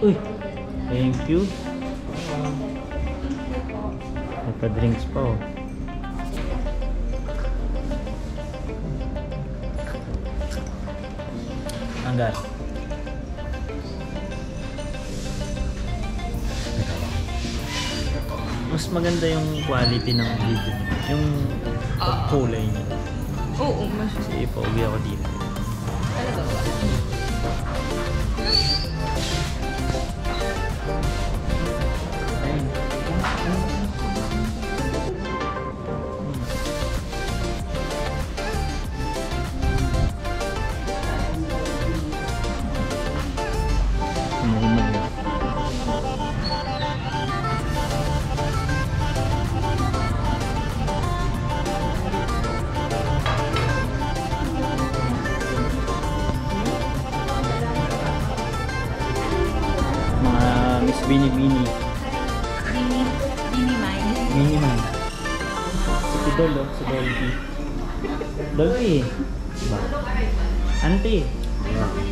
Uy! Thank you. May pa-drinks pa oh. Hanggang. Mas maganda yung quality ng video niya. Yung kulay niya. Oo, mas. Kasi ipauwi ako dito. Talaga ba? Ayun. Bini-bini. Bini-mai. Mini-mai. Si Dol, oh. Si Dolphy. Dolphy. Diba? Auntie.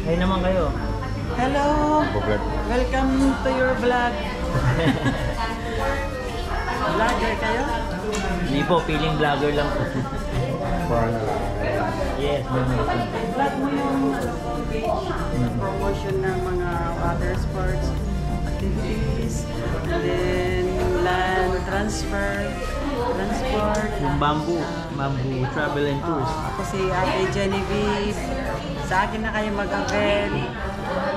Kayo naman kayo. Hello! Welcome to your vlog. Vlogger kayo? Hindi po, feeling vlogger lang po. Yes, Vlog mo yung promotion ng mga water sports activities, and then land transfer, transport. yung bamboo travel and tours. Ako si Ate Genevieve. Sa akin na kayo mag-avail.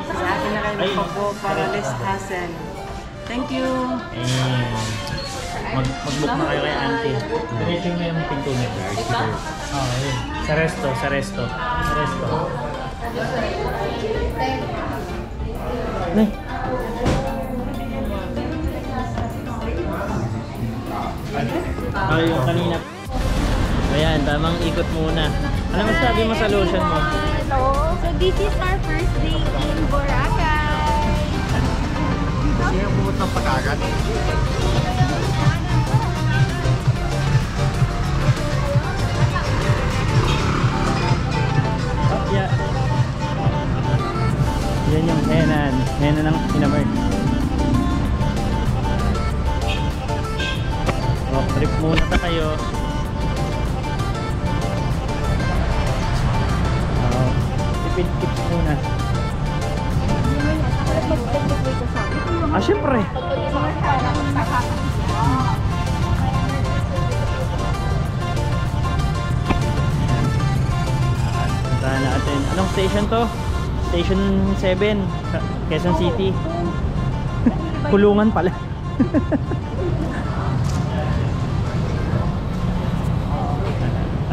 Sa akin na kayo magpapo para less hassle. Thank you! Mag-book na kayo kay auntie. Diretso mo yung pinto niya. Oo, yun. Sa resto. Nay! Yung kanina. Ayan, tamang ikot muna. Ano masabi mo sa lotion mo? Hello! So this is our first day in Boracay. Siya pumunta pa kagad. Yeah. Yan yung hena ng Inamark. Oh, trip muna ta kayo. Oh, tipid tips muna. Ah, syempre. Puntahan natin. Anong station to? Station 7 sa Quezon City. Kulungan pala.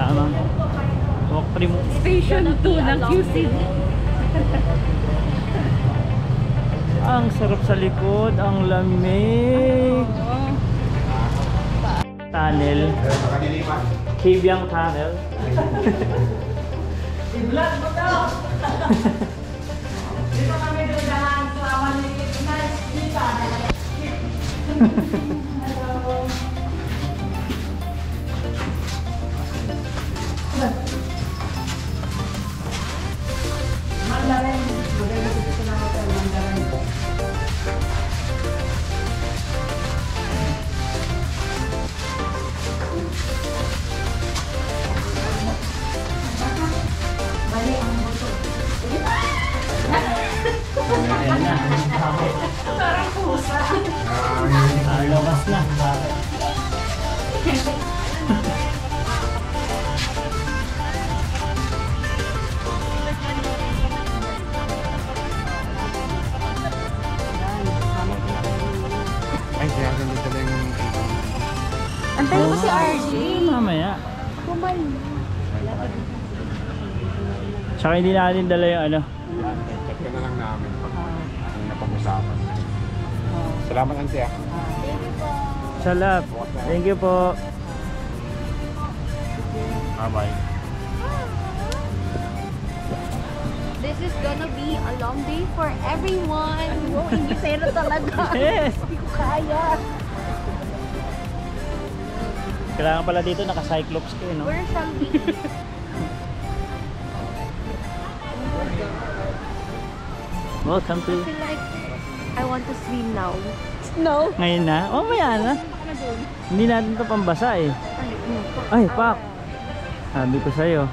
Tamang walk trim. Station 2 ng QC. Ang sarap sa likod, ang lamig. Tunnel. Kibyang Tunnel. I-vlog mo daw! Dito kami dadahan sa maliit na kita. Mandarin. Maganda dito na hotel Mandarin. Bali ang buto. Ayan na. Parang pusa. Lakas na. Ay, siya akin dito lang yung Antayin mo si RJ. Mamaya. Kumain. Tsaka hindi natin dala yung ano. chat ka na lang namin pag yung napag-usapan. Salamat, Auntie. Salap. Thank you po. Bye-bye. This is gonna be a long day for everyone. Wow, hindi pero talaga. Yes! Hindi ko kaya. Kailangan pala dito naka-cyclops kayo, no? Where shall we? Welcome to... I feel like I want to swim now. No. Ngayon na? Oh, maya na. Hindi natin to pambasa eh. Ay, pak. Sabi ko sa'yo.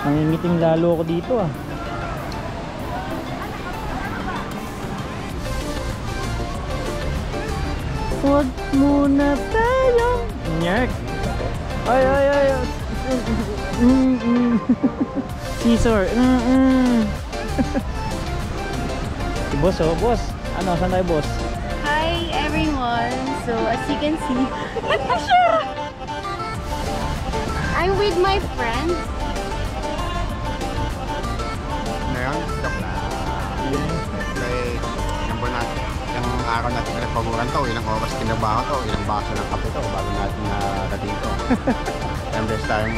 Nangingiting lalo ako dito ah. Huwag muna tayong nyek. Ay, ay, ay. Scissor. Si boss oh, boss. Ano, saan tayo boss? Hi everyone. So as you can see, I'm with my friends. Ngayon, joke lang. Like, yung buwan natin, yung araw natin pinagpaguran to, ilang oras kinabaho to, ilang baso ng kape to, bago natin dito. And there's time,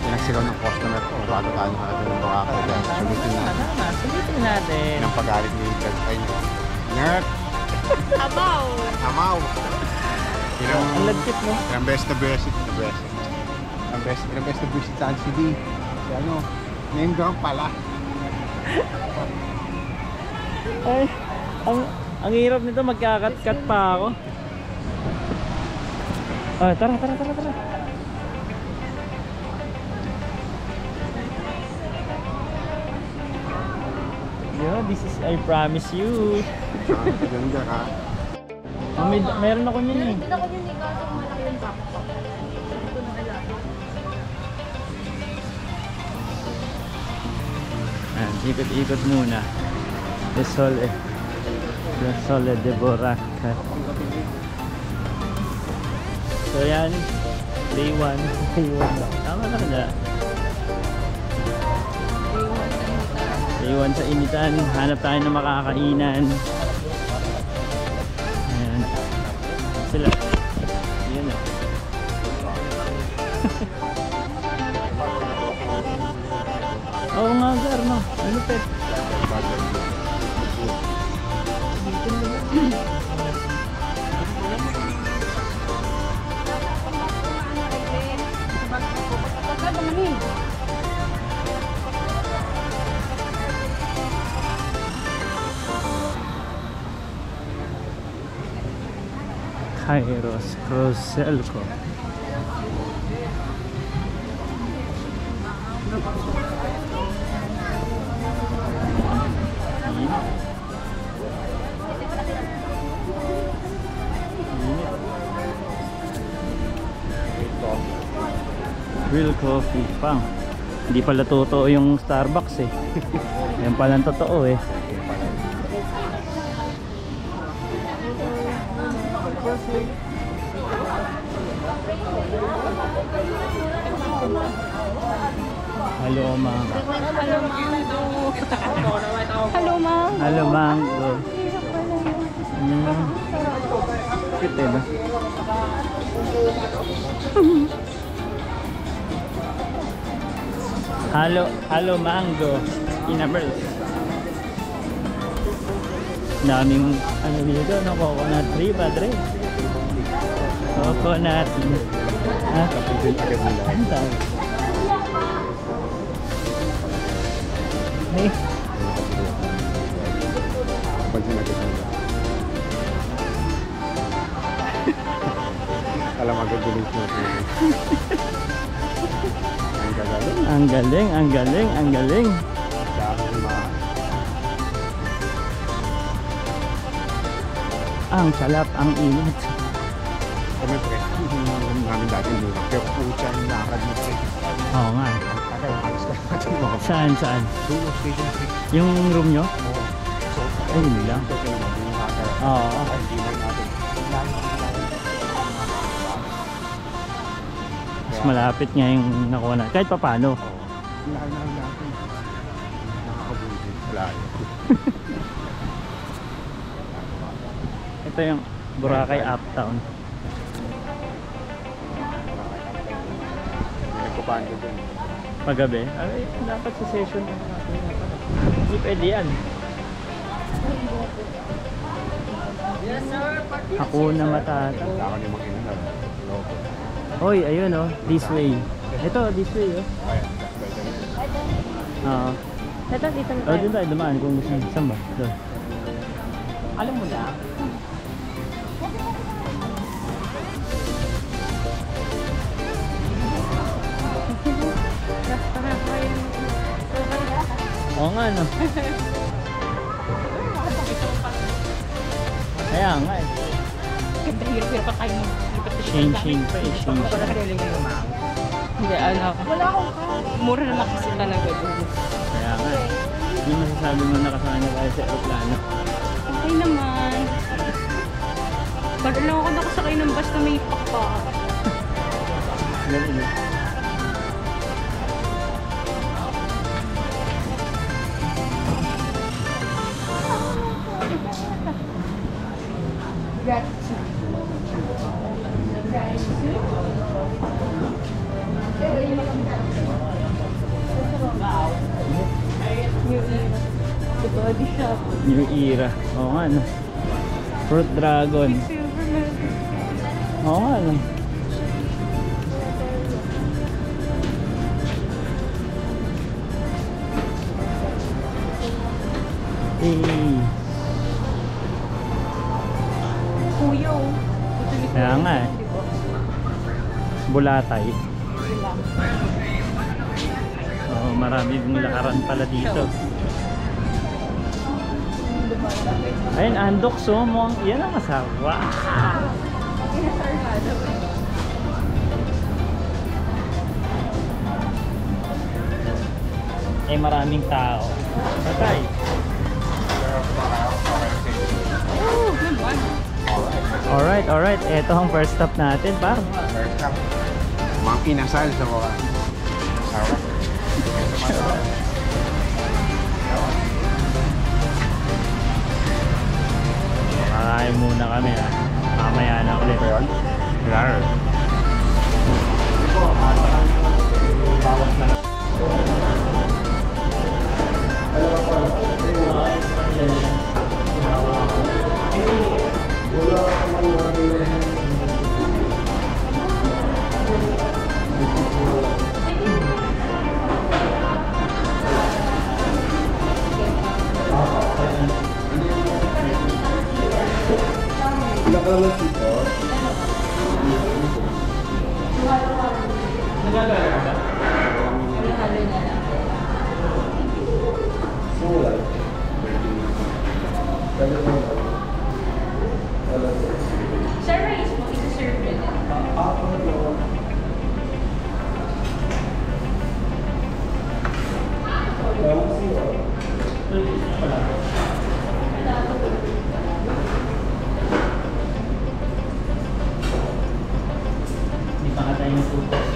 pinagsigaw ng customer ko, bago tayo natin ng Boracay. Kaya sulitin natin. Sulitin natin. Ng pag-alit ni Judge ay Nerd! Abaw. Amaw! Ang lagkit no? Ilang beses na visit. Ilang beses na visit sa LCD. Kasi ano, name drop pala. Ay, ang hirap nito, magkakat-kat pa ako. Ay, tara. Yeah, this is I promise you. Ganda ka. Oh, meron ako niyan eh. Hindi ako yun ikaw kung malaki yung backpack. Ito na kailangan. Ayan, ikot-ikot muna. The Sole de Boracay. So yan, day 1 lang. Tama na na. Day 1 sa initan, hanap tayo ng makakainan. Ayan. Sila. Ayan o. Oo nga, Gar, no? Ano pet? Kairos Cruzelco. Real coffee pang. Hindi pala totoo yung Starbucks eh. Yan pala ang totoo eh. Hello mango. Hello, ma'am. Hello mango. Cute eh, no? Hello mango. Inamers. Daming ano dito, no? Coconut tree, padre. Coconut. Ha? Ang tawag. Hey. Pansin natin nila. Alam agad gulis mo. Ang galing. Sa akin Ang salap, ang init. kami pre. Namin dati muna. Pero pucha ang lakad mo pre. Oo nga. Kaya alas ka natin mo. Saan? Dulo station 6. Yung room nyo? So, Ay, hindi lang. ito sila natin yung hacker. Oo. Ay, hindi mo natin. Mas malapit nga yung nakuha na. Kahit pa paano. Lahat natin. Nakakabuti. Wala yun. Ito yung Boracay Uptown. May nagpapando dun. Paggabi. Ay, dapat sa session. Hindi pwede yan. Hakuna Matata. Kailangan yung mag-inan. Logo. Hoy, ayun oh. This way. Ito, this way oh. Ayan. Oo. Ito, dito na Oh, tayo. dito tayo dumaan kung gusto nyo. Saan ba? Doon. Alam mo na? Oo nga, no? Kaya nga eh. Hirap pa kayo. Shane pa eh. Shane. Wala feeling kayo, ma'am. Hindi, ano. Wala akong card. Mura naman kasi talaga doon. Kaya nga eh. Hindi masasabi mo nakasama tayo sa aeroplano. Okay naman. Ba't lang ako nakasakay ng bus na may pakpak. Ganun eh. The body shop. New era. Oo nga, no? Fruit Dragon. Silverman. Oo nga, no? Eh, Kuya, oh. Ito ni Kaya Kuya, nga eh. di ba? Bulatay. Sila. Oo, marami ding lakaran pala dito. Ayun, andok so mukhang yan ang asawa. Eh, maraming tao. Patay. Oh, naman. Alright. Ito ang first stop natin, par. First up, mga inasal sa mga asawa. Kakain muna kami ha. Mamaya na ulit. Ito yun? Rar. Sir, rice mo, isa-serve rin. Hindi pa ka tayo natutos.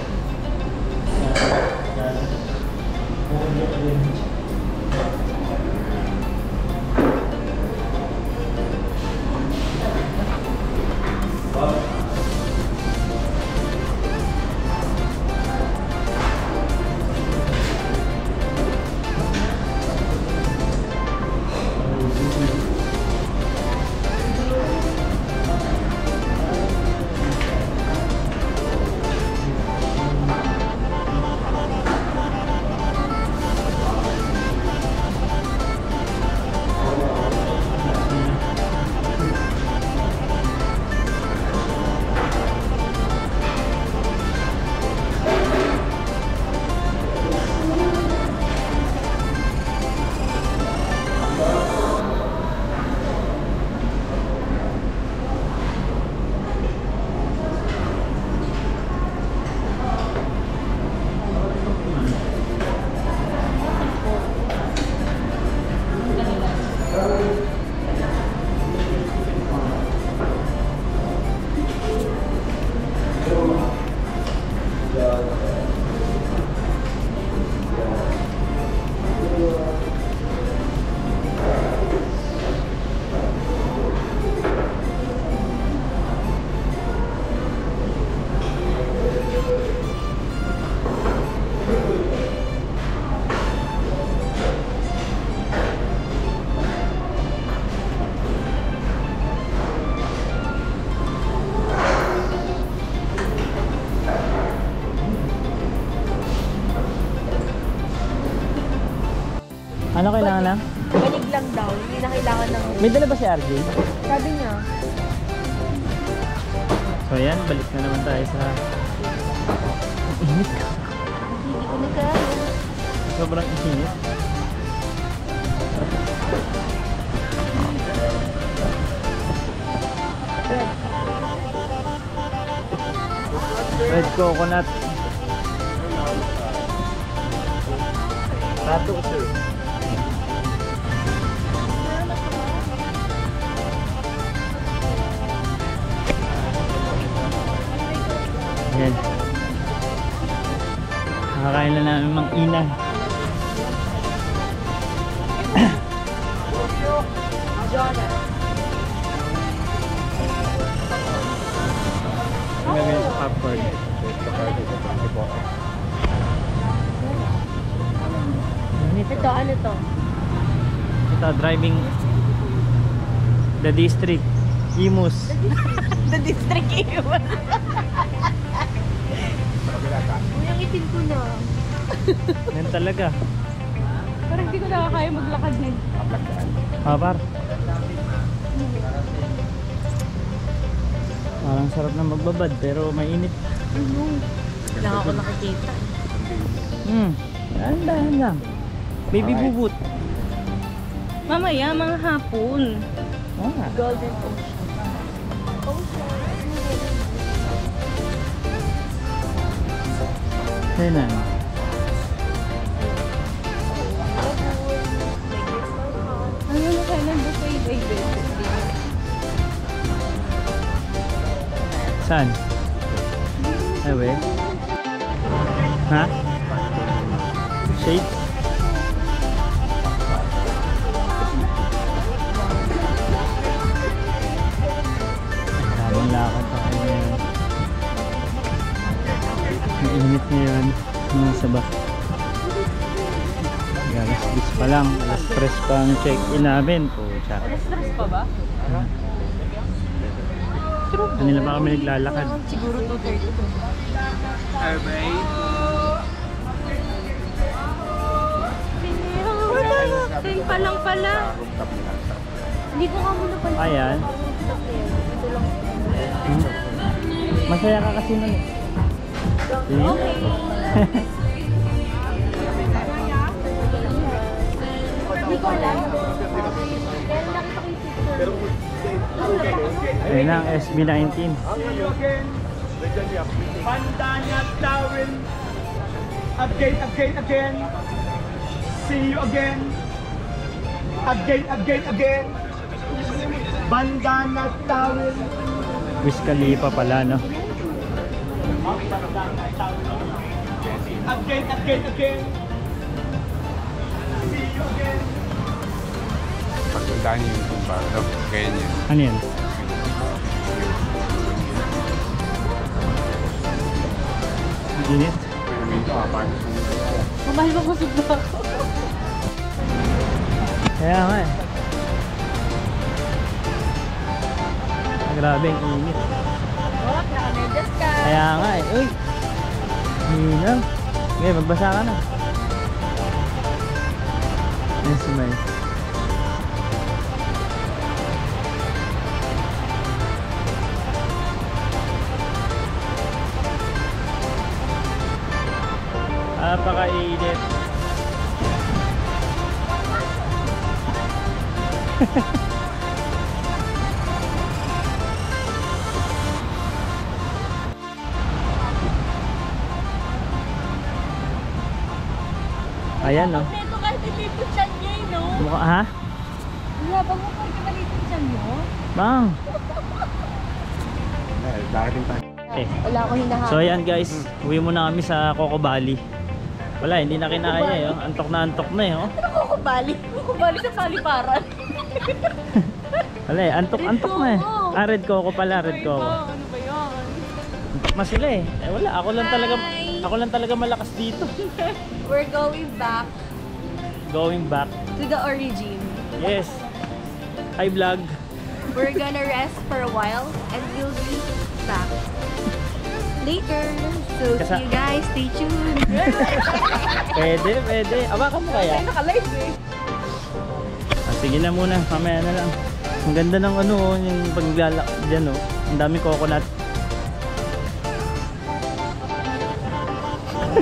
Ano kailangan lang? Ganig lang daw. Hindi na kailangan ng... May dala ba si RJ? Sabi niya. So yan, balik na naman tayo sa... Ang init. Hindi ko na kaya. Sobrang init. Red coconut. Tato, sir. Yan. Nakakain na namin mang inang. Gagawin sa popcorn. Ito, ano to? Ito, driving the district. Imus. The district iwan. Yung itin ko na. Yan talaga. Parang hindi ko nakakaya maglakad na. Par. Parang sarap na magbabad pero mainit. Lang ako nakikita. Dahan-dahan lang. Baby bubut. Mamaya, mga hapon. Oo nga. Golden Ocean. Yan na. Ano na kayo ng buffet, baby? Saan? Ay, we? Ha? Shade? Daming lakad tayo ngayon. Ang init ngayon. Nung sabak. Alas 10 pa lang. Alas 3 pa ang check-in namin. Pucha. Stress pa ba? Kanila pa kami naglalakad. Siguro 2:30. Same pa lang pala. Hindi ko nga muna pala. Ayan. Ito lang. Masaya ka kasi nun eh. Okay. Hindi ko alam. Pero nakita ko yung picture. Ayun ang SB19. Pandanya Tawin. Again. See you again. Again. Bandana Tawin. Wiz Khalifa pala, no? Again. See you again. Pagtandaan niyo yung parang ganyan. Ano yan? Init? Minto parang Mamahal mo kusog na ako. Kaya nga eh. Grabe ang init. Oh, naka-medyas ka. Kaya nga eh. Uy! Hinang. Okay, magbasa ka na. Yan si May. Napaka-init. Ayan, no? Ito kasi dito siya niya, no? Mukha, ha? Wala ba mo kasi maliit siya mo? Bang! darating tayo. Eh. Wala akong hinahanap. So ayan guys, uwi muna kami sa Coco Valley. Wala, hindi na kinaya eh. Oh. Antok na eh. Oh. Ano kukubali? Kukubali sa paliparan. Wala eh, antok na eh. Ah, Red Coco pala, Red Coco. Ano ba yun? Antok na sila eh. Eh wala, ako lang talaga malakas dito. We're going back Going back. to the origin. Yes. Hi vlog. We're gonna rest for a while and we'll be back later. So see you guys. Stay tuned. Pwede. Awakan mo kaya. Naka-live eh. sige na muna, mamaya na lang. Ang ganda ng ano, yung paglalak dyan, oh. Ang daming coconut.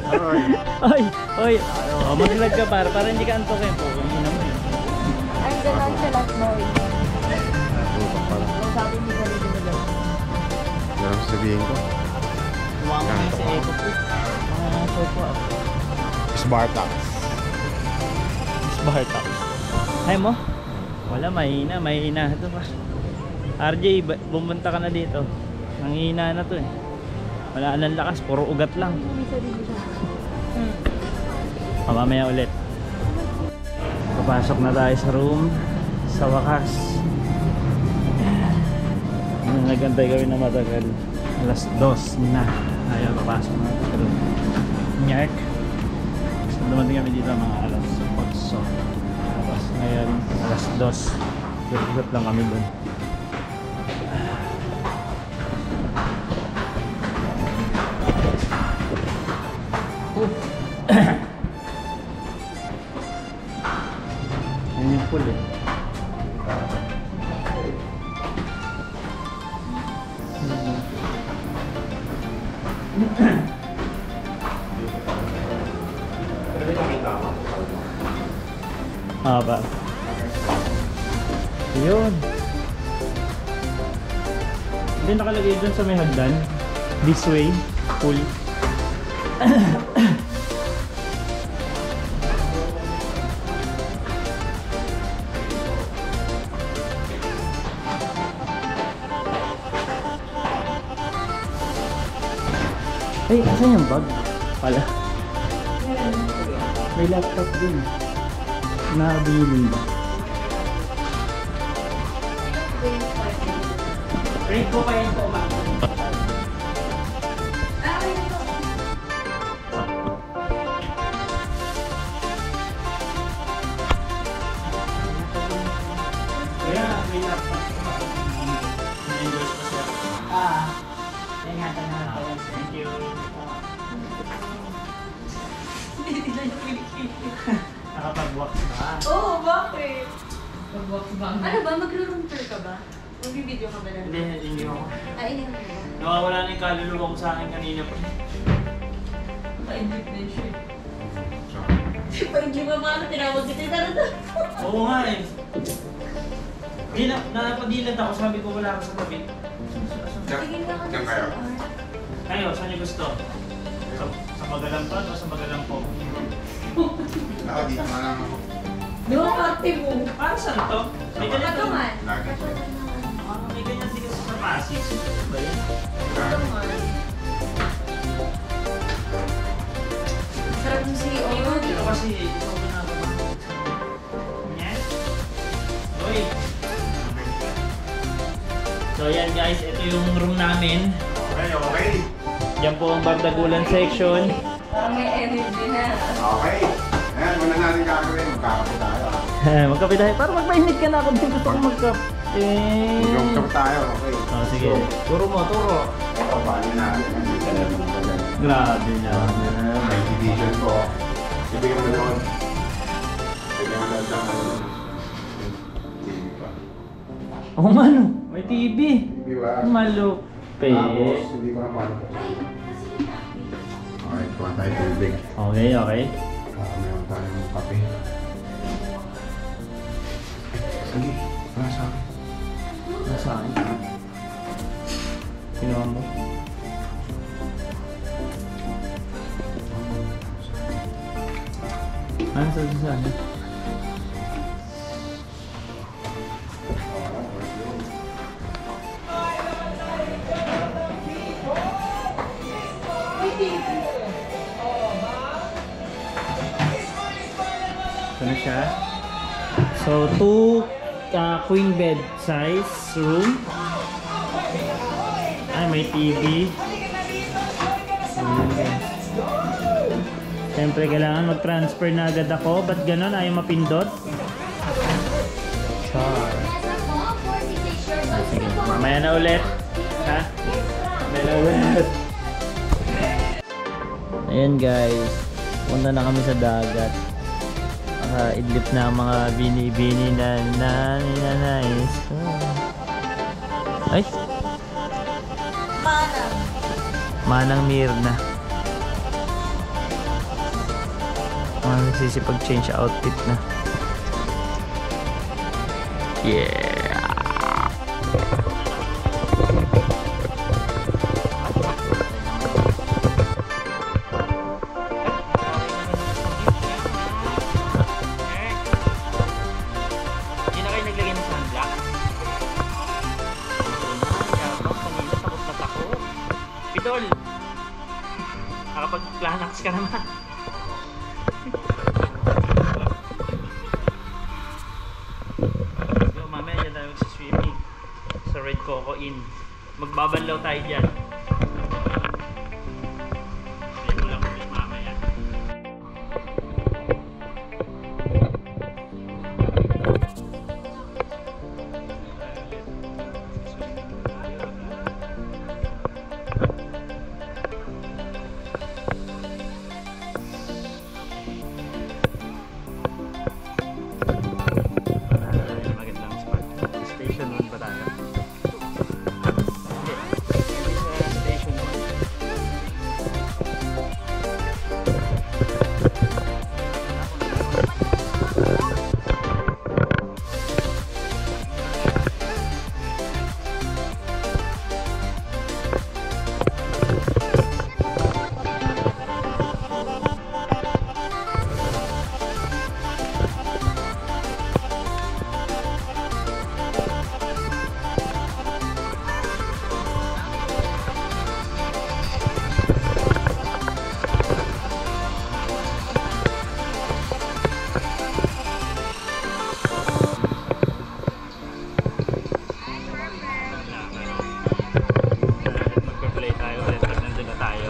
Aroy. Oy. Oh, mag-vlog ka para hindi ka antokin po. Hindi naman. I'm the nonchalant boy. Bukas pala. Sabi ni Gary Dinagal. Yan ang sabihin ko. Tumama kayo sa eco po. Mga sopo ako. Spartax. Spartax. Ay mo? Wala, mahina. Ito pa. RJ, bumunta ka na dito. Nanghihina na to eh. Wala nang lakas, puro ugat lang. Mamaya ulit. Papasok na tayo sa room. Sa wakas. Nagantay kami na matagal. Alas 2 na. Ayaw, papasok na sa room. Nyark. So, dumating kami dito mga alas 8. Tapos ngayon, alas 2. Ikot lang kami doon. Yan yung pool eh. Ba? Yun. Hindi nakalagay dun sa may hagdan. This way, pool. Ay, asan yung bag? Pala. May laptop din. Nabili ba? Rate ko kayo po ba? Kaya, may laptop. Na-endorse pa siya. Ingatan na natin. Thank you. Nakapag-wax ba? Oo, bakit? Mag-box ba? Ano ba? Magro-room tour ka ba? Mag-video ka ba na? Hindi, hindi ako. Ay, hindi mo. Nawawala na yung kaluluwa ko sa akin kanina pa. Pa-edit din siya. Pag-video ka ba? Tinawag kita yung tarata. Oo nga eh. Napadilat ako, sabi ko wala ako sa tabi. Tingin ka ka Diyan kayo. Kayo, saan niyo gusto? Sa Magalampan o sa Magalampo? Ako dito na lang ako. Di ba party mo? Para saan to? May ganyan to. Patungan. Lagi. May ganyan din kasi sa Pasig. Ba yan? Patungan. Sarap yung CEO. Pero kasi ito ko na ako. Yan. Uy. So yan guys, ito yung room namin. Okay. Yan po ang Bardagulan section. Parang may energy na. Okay. Ayan, muna natin gagawin. Magkakape tayo. Magkape tayo. Para magpainit ka na ako din. Gusto ko magkape. Mag-room tayo. Okay. Oh, sige. Turo mo, turo. Ito, paano natin? Grabe niya. May division ko. Ibigay mo doon. Ibigay mo doon sa TV pa. Oo nga no. May TV. Di ba? Malupit. Tapos, hindi ko na paano. Okay, kuha tayo tubig. Okay, okay. Meron tayong kape. Sige, wala sa akin. Nasa akin. Kinuha mo. Ano sa ano? Ito na siya. So, 2 queen bed size room. Ay, may TV. Siyempre, kailangan mag-transfer na agad ako. Ba't ganon? Ayaw mapindot? Char. Sige, mamaya na ulit. Ha? Mamaya na ulit. Ayan guys. Punta na kami sa dagat. Idlip na ang mga bini-bini na nanay. Ay! Manang Mirna. Mga nagsisipag-change outfit na. Yeah! Idol! Nakapag-planax ka naman. So, mamaya dyan tayo magsiswimming sa Red Coco Inn. Magbabanlaw tayo dyan. Ayun mo lang ulit mamaya. Magandang spot. Station 1 ba tayo? Station 1. Magpa-play tayo ulit pag nandun na tayo.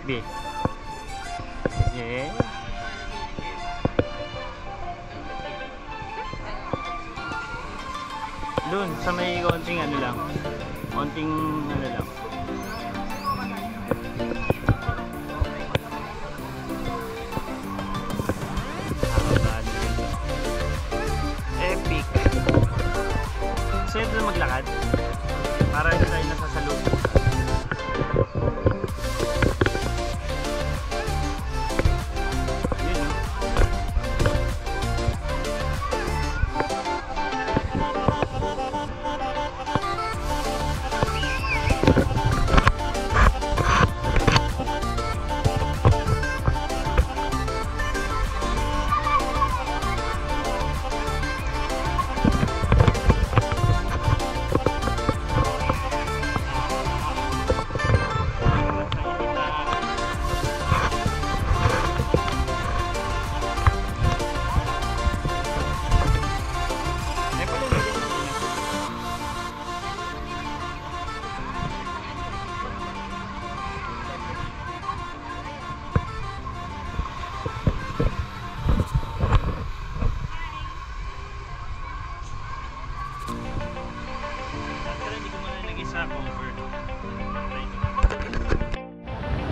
B. Yeah. Doon sa may konting ano lang. Konting ano lang. Epic. Gusto nyo doon maglakad? Para hindi tayo nasasalubong.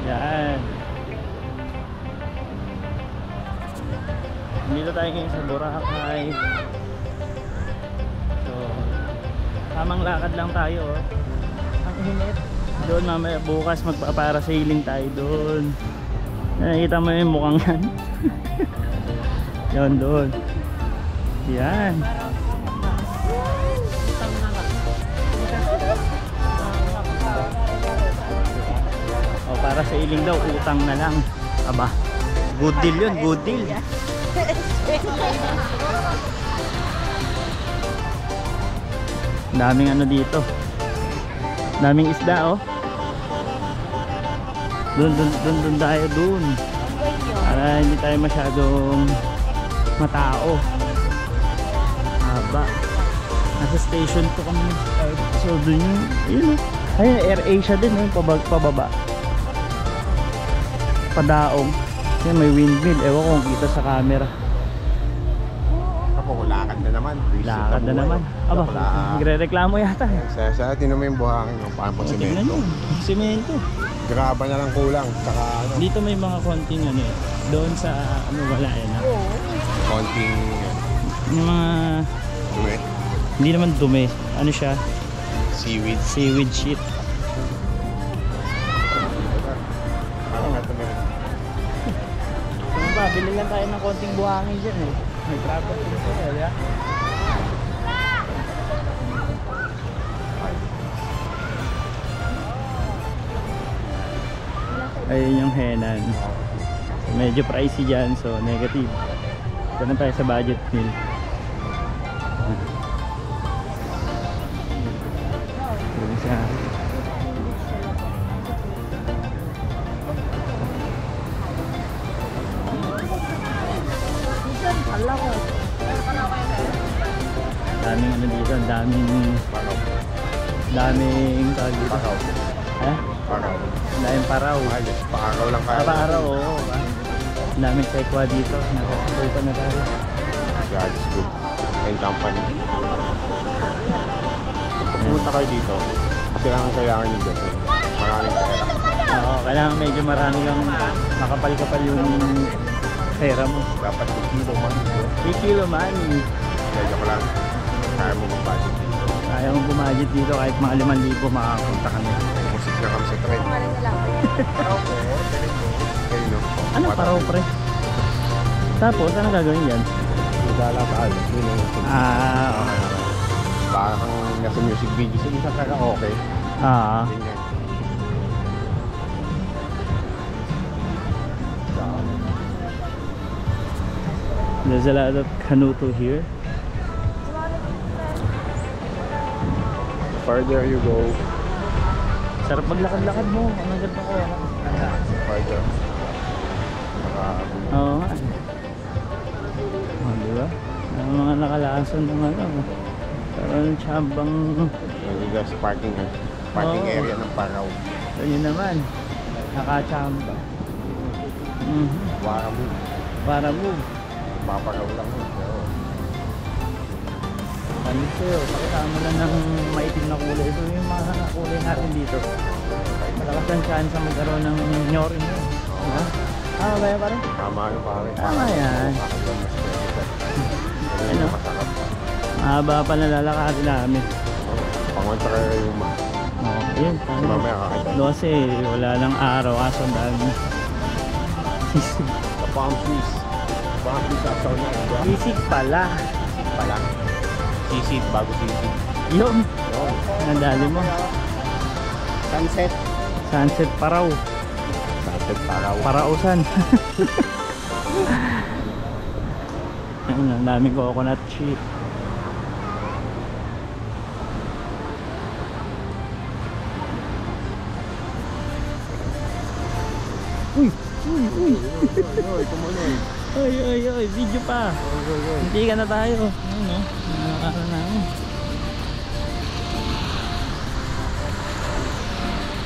Yan. Dito tayo ngayon sa Boracay. So, tamang lakad lang tayo. Ang init. Doon mamaya bukas magpaparasailing tayo doon. Nakikita mo yung mukhang yan. Yan doon. Yan. O, para sa iling daw, utang na lang. Aba, good deal yun, good deal. Daming ano dito. Daming isda, oh. Dun tayo, dun. para hindi tayo masyadong matao. Haba. Nasa station 2 kami. So dun yung, yun o. Ayun, Air Asia din eh, pababa. Padaong. Yan, may windmill. Ewan ko kung kita sa camera. Ako, lakad na naman. Lakad na naman. Aba, nagre-reklamo yata eh. Sa tinan mo yung buhangin yung parang pang Tingnan semento. nyo, semento. Graba na lang kulang. Saka ano, Dito may mga konting ano eh. Doon sa ano wala eh na. konting Yung mga, dumi. hindi naman dumi. Ano siya? Seaweed. Seaweed sheet. Parang ito meron. Ano ba, bili lang tayo ng konting buhangin dyan eh. May trapos dito eh, di ba? Ayun yung Henan. Medyo pricey dyan, so negative. Ito na tayo sa budget meal. Ayun siya. Daming ano dito, daming tawag dito. Pakaw. Eh? Pakaw. Daming paraw. Ayos, pakakaw lang kaya. Araw, oo. Daming sekwa dito. Nakakasupa na tayo. God is good. And company. Kung pumunta kayo dito, kailangan nyo dito. Maraming pera. Oo, kailangan medyo marami kang makapal-kapal yung pera mo. Dapat 2 kilo man. 3 kilo man. Medyo ko lang. Kaya mo mag-budget dito. Kaya mong bumudget dito kahit mga 5,000 makapunta kami. Musik na kami sa train. Paraw po. Kayo no. Ano paraw pre? Tapos, ano gagawin yan? Naglalakad. Okay. Baka kang nasa music video sa isang karaoke. Ganyan. There's a lot of Canuto here. Further you go, Sarap maglakad-lakad mo. Ano ganda ko? further. Oo nga. Oh, diba? Ang mga nakalason ng ano. Parang tsambang. Nandito sa parking area ng Paraw. Yun naman. Nakatsamba. Waramu. Para move. Paparaw lang yun. Pero Ano sa'yo? Pakisama lang ng maitim na kulay. Ito yung mga kulay natin dito. Malakas ang chance na magkaroon ng nyorin mo. Diba? Tama ba yan pare? tama yun pare. Tama yan. Makakabang mas pwede. Ganyan Ano? yung masarap. Mahaba pa na lalakarin namin. Pangontra yung Oo, yun. Kasi mamaya kakita. Kasi wala lang araw. Kaso ang dami. Sa palm trees. Palm trees sa sauna. Diba? Sisig pala. Pala. Sisid, bago sisid. Yun. Yun. Nadali mo. Sunset. Sunset Paraw. Sunset Paraw. Parausan. Ayun, ang daming coconut tree. Uy! Uy! Uy! Oy, tumuloy. Oy! Video pa! Hindi ka na tayo. Ayun o. Nakakara namin.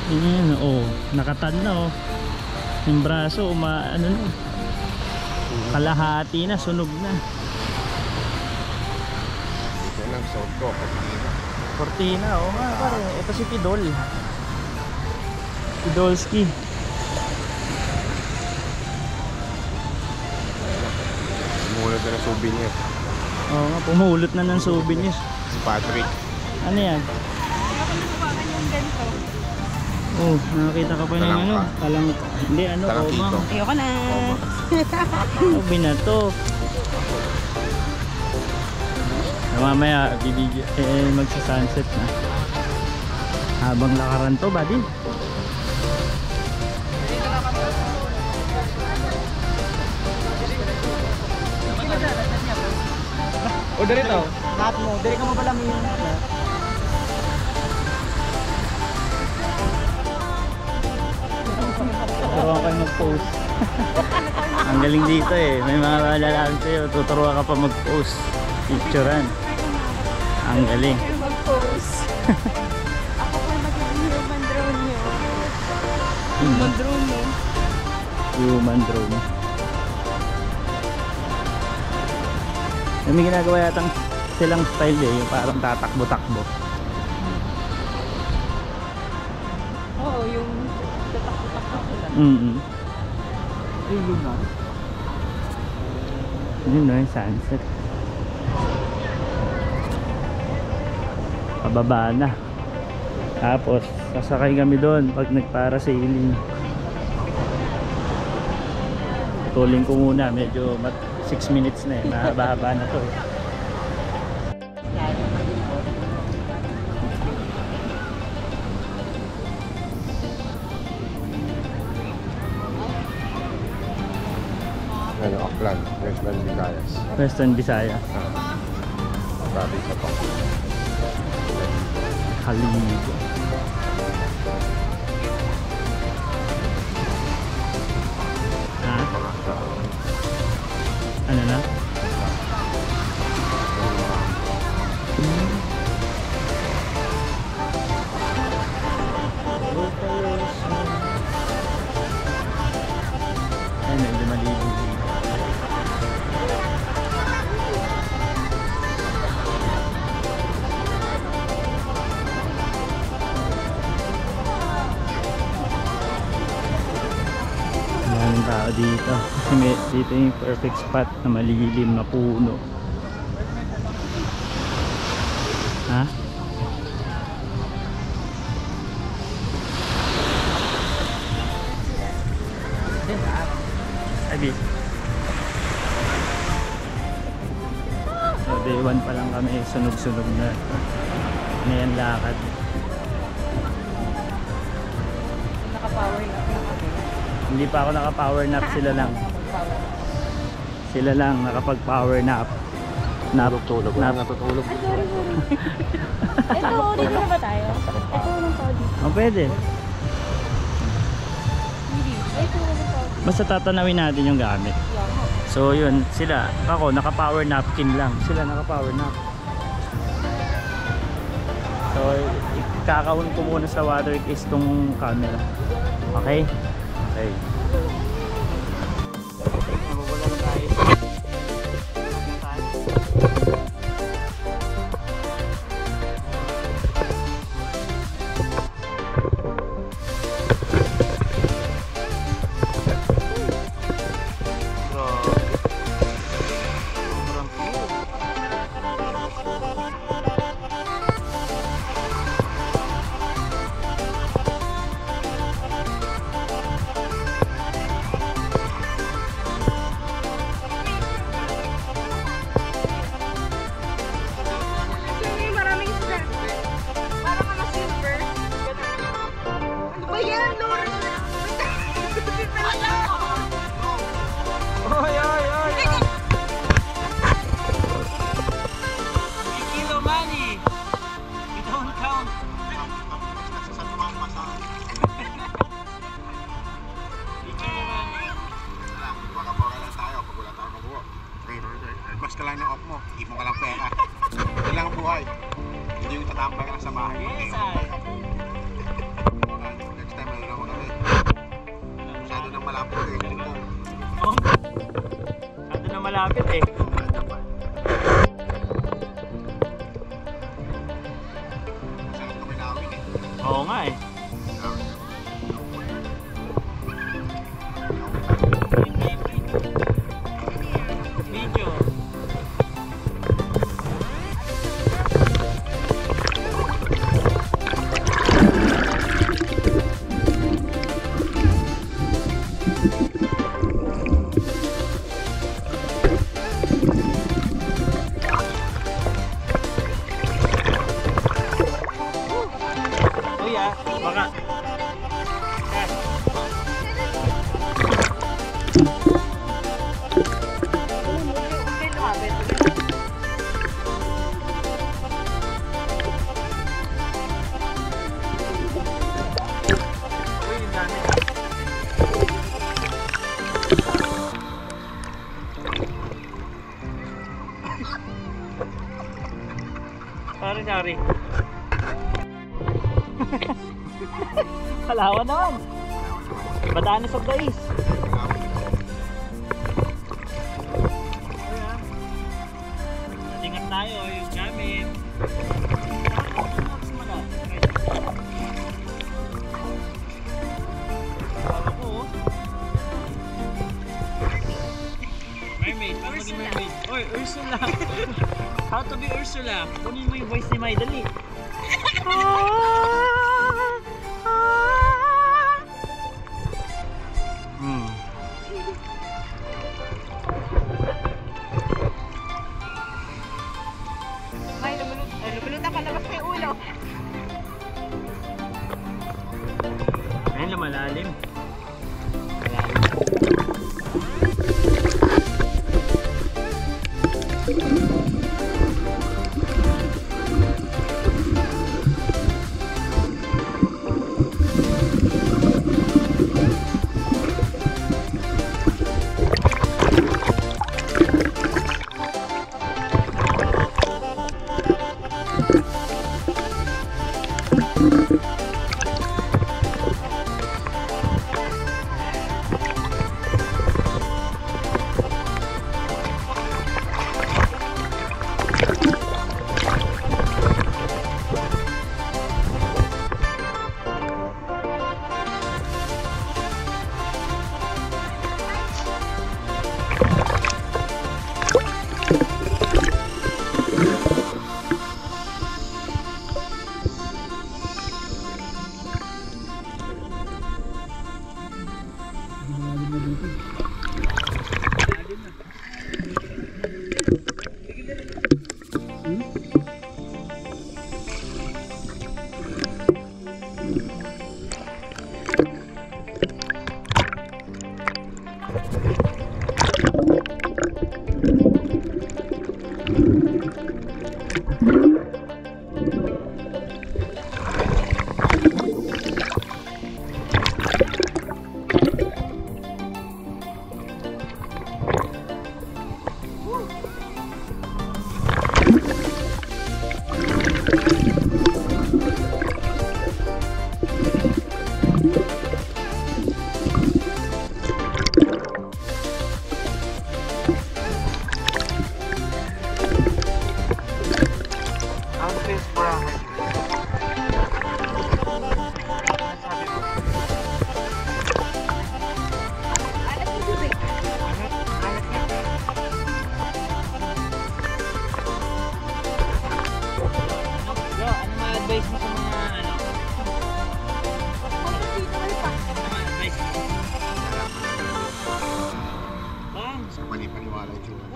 Yun, oh. Nakatan na oh. Yung braso, ano na. Kalahati na, sunog na. Ito lang, sold ko. Cortina, oh nga pare. Ito si Tidol. Tidolski. Sumulot na ng souvenir. Oo nga, pumulot na ng souvenir. Si Patrick. Ano yan? Oh, nakakita ka pa ng ano? Hindi, ano, Talangkito. omang. Ayoko na. Oh, binato. Mamaya, bibigyan, magsa-sunset na. Habang lakaran to, buddy. O, dito. Lahat mo, dili ka mo pala may Turuan kayo mag-post. Ang galing dito eh. May mga malalapit sa'yo. Tuturuan ka pa mag-post. Picturean. Ang galing. Mag-pose. Ako po magiging human drone nyo. Human drone mo. Human drone. May ginagawa yatang silang style eh. Yung parang tatakbo-takbo. Oo, yung tatakbo-takbo sila. Ayun na. Yun no, yung sunset. Pababa na. Tapos sasakay kami doon pag nagparasailing. Tuling ko muna, medyo 6 minutes na eh. Mahaba-haba na to eh. Ano, Aklan, Western Visayas. Western Visayas. Province of Aklan. Kaligo. Ha? Ano na? Ay, medyo maligo. Maraming tao dito kasi dito yung perfect spot na malilim na puno. Ha? Sabi. So day 1 pa lang kami, sunog-sunog na ngayon lakad. Naka-power na kami. Hindi pa ako naka-power nap, sila lang. Sila lang nakapag-power nap. Tulog. Nap. Natutulog. Ay, sorry, sorry. Ito, dito na ba tayo? Ito lang tao dito. Oh, pwede. Ito lang tao. Basta tatanawin natin yung gamit. So yun, sila, ako naka-power napkin lang. Sila naka-power nap. So ikakahon ko muna sa water case tong camera. Okay? Okay. Maraming isda. Para mga silver. Ano ba yan, Lord? Oy, oy, oy! Kilo money! We don't count! Baka lang tayo pag wala tayo mabuo. Mas ka lang ng off mo, ipon ka lang pera. Yan lang ang buhay. Hindi yung tatambay ka lang sa bahay. Yes, Next time, ano naman kami. Masyado nang malapit eh. Lingkong. Oh. Masyado na malapit eh. Masarap kami nawin eh. Oo nga eh. video! Kuya, Baka. uy, ang dami. pare. Kalawan naman. Batanes of the East. Ingat tayo yung gamit. Mermaid, paano maging mermaid? Oy, Ursula! How to be Ursula? Kunin mo yung voice ni Mai, dali. May lumulot na palabas na yung ulo. Ayun, lumalalim.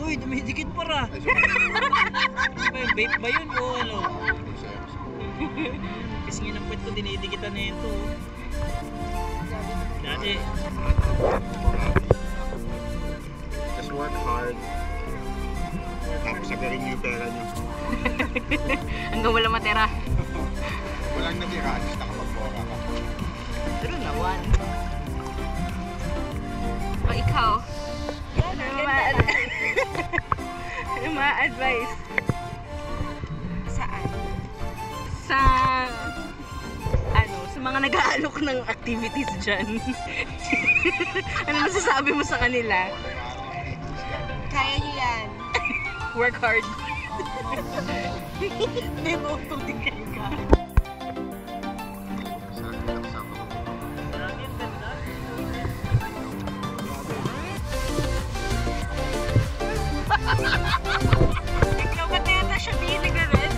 Uy, dumidikit para. Vape ba yun o ano? Pisngin ng puwet ko, dinidikitan na ito. Dati. Just work hard. Tapos sagarin niyo yung pera niyo. Hanggang wala matera. Walang natira, just nakapag-bora ka. Pero nawan. O ikaw? Ano ma-advise? Saan? Sa ano, sa mga nag-aalok ng activities dyan. Ano masasabi mo sa kanila? Kaya niyo yan. Work hard. May mautuligan ka. Ikaw ba teta siya binigarin?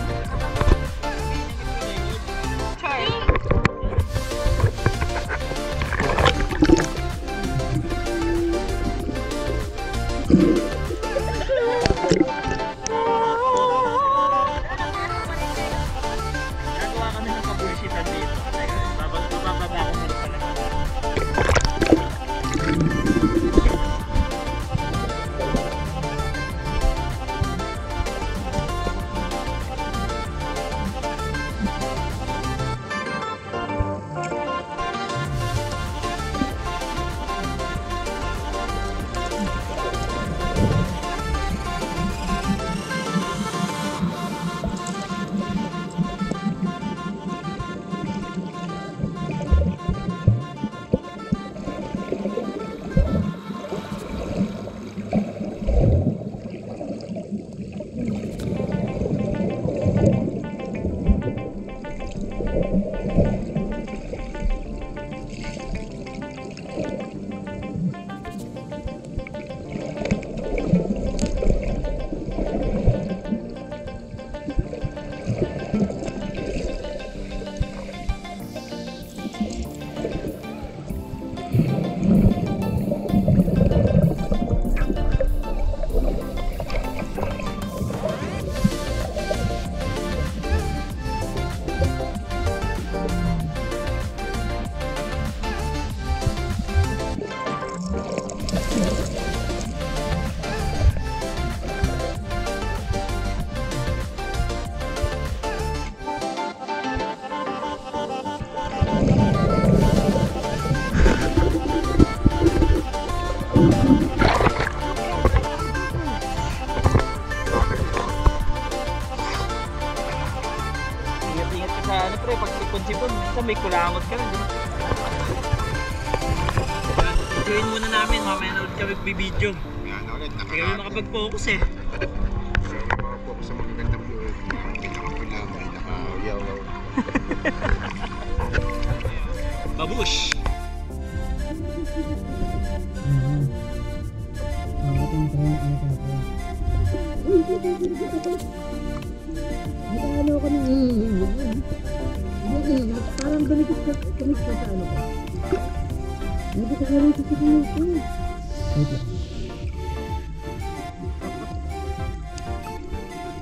Char. Nagawa Videoin muna namin, mamaya na ulit kami bibidyo. Yan ulit, Hindi kami makapag-focus eh. Pero makapokus sa magagandang view. Pinakapula, pinaka-yaw. Babush! Parang dumikit ka sa ano ka. Hindi ka rin sa sikinil ko. Wait lang.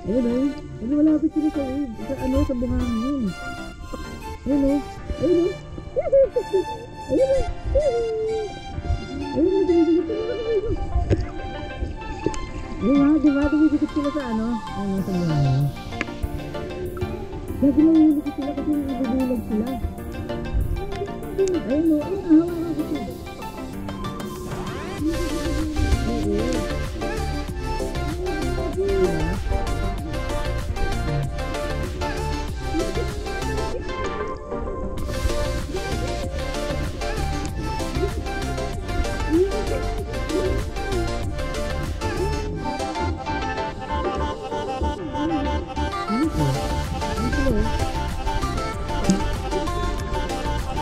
Ayun o. Ano malapit sila sa ano, sa buhangin. Ayun o. Ayun o. Ayun o. Ayun o. Ayun o. Diba? Dumikit sila sa ano? Ano sa buhangin. Lagi lang yung sila kasi nabubulag sila. Ayun o, hawa ka kasi.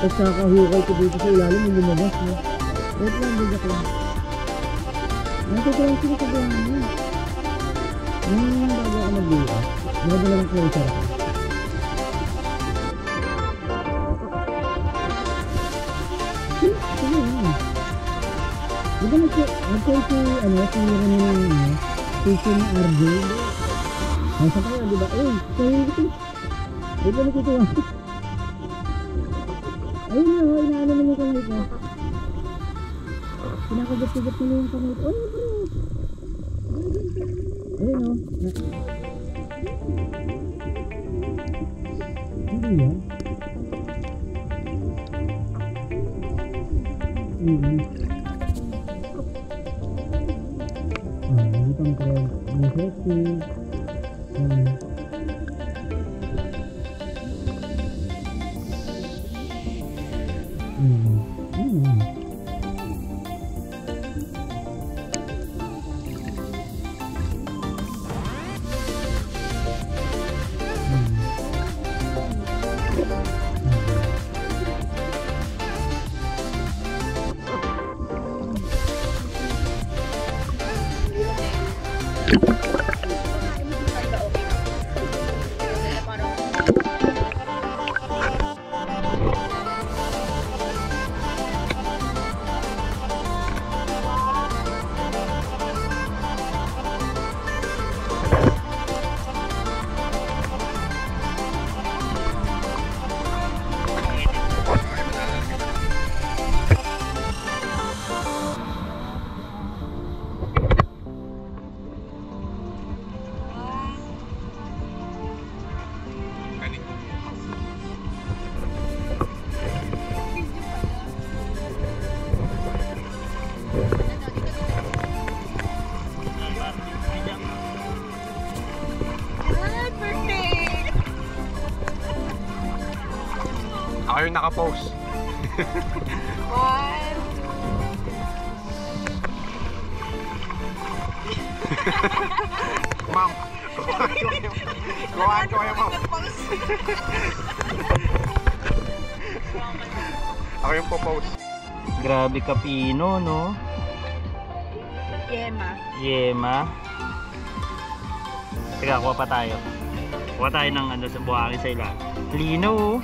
At kakahukay ko dito sa ilalim yung lumabas mo. Wait lang, bigak lang. Natutulong sila sa buhay mo. Ngayon bago ako mag-iwas. Bago lang closer ako. Sige yan. Diba nag-call si Rene ng station ni RJ? Nasa kayo, diba? Uy, kayo ito. Diba nakituwa? Ayun na o, inaano naman yung kamay ko. Pinakagat-kagat nila yung kamay ko. Ayun bro! Ayun o. Hindi yan. Hindi pang karoon. May safety. Ako yung nakapost. One. Ma'am, kuhaan ko kayo, ma'am. Ako yung po-post. Grabe ka Pino, no? Yema. Yema. Teka, kuha pa tayo. Kuha tayo ng ano sa buhangin sa ila. Lino, oh.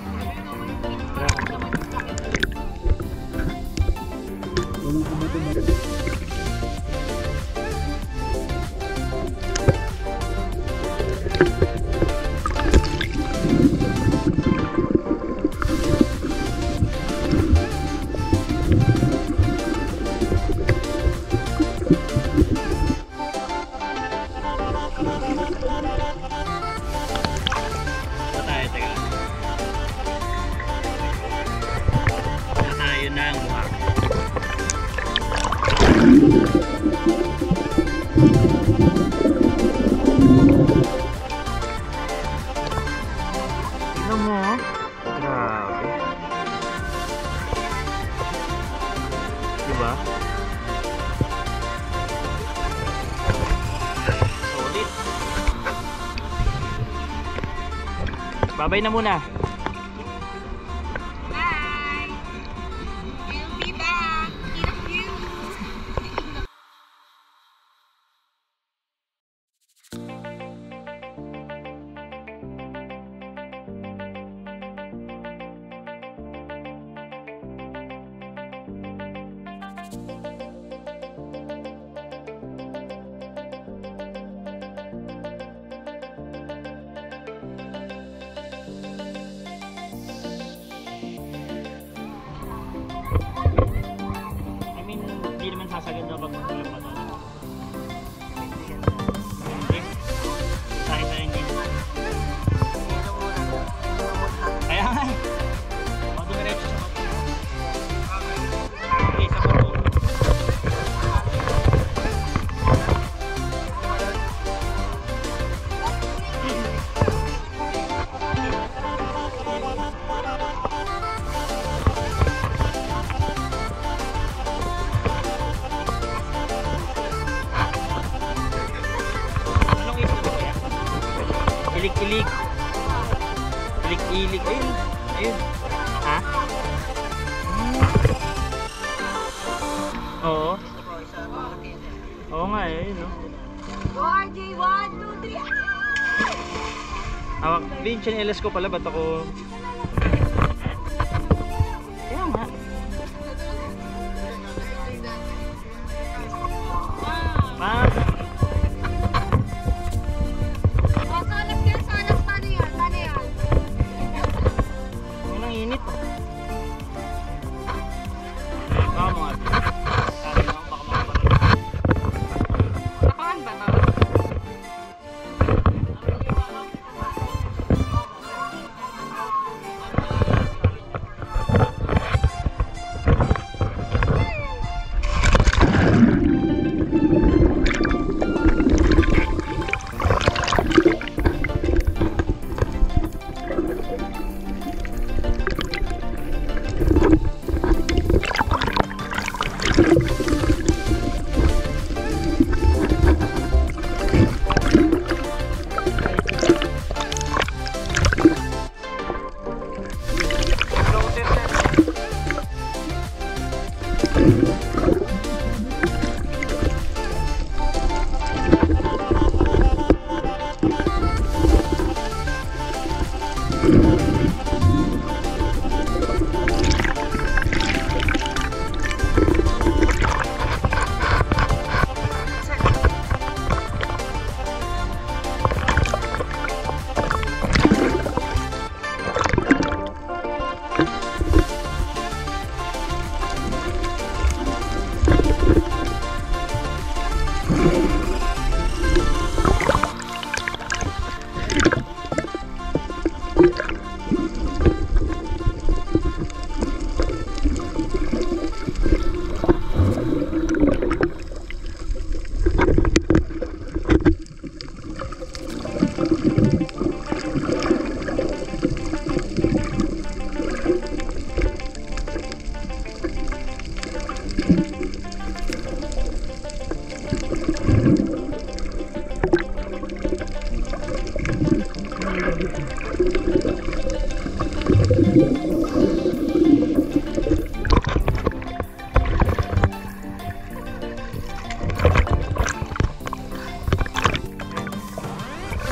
Diba? Solid. Bye-bye na muna. Bye! We'll be back in a few. I mean, hindi naman sasagad na pag magkulang pa to. Okay. Tayo na hindi. Kaya nga. Madumiretso sa bato. Okay, sa bato. Anong ito ba kaya? Ilik-ilik. Ilik-ilik. Ayun. Ayun. Ha? Oo. Oo nga eh. Ayun no. Go RJ, 1, 2, 3. Hawak. Di yung chinelas ko pala. Ba't ako... Kaya nga. Ma'am. Oh, salas yan, salas. Paano yan? Paano yan? Ang init. Baka mga... Sabi na ako baka makapagod. Nakaan ba na?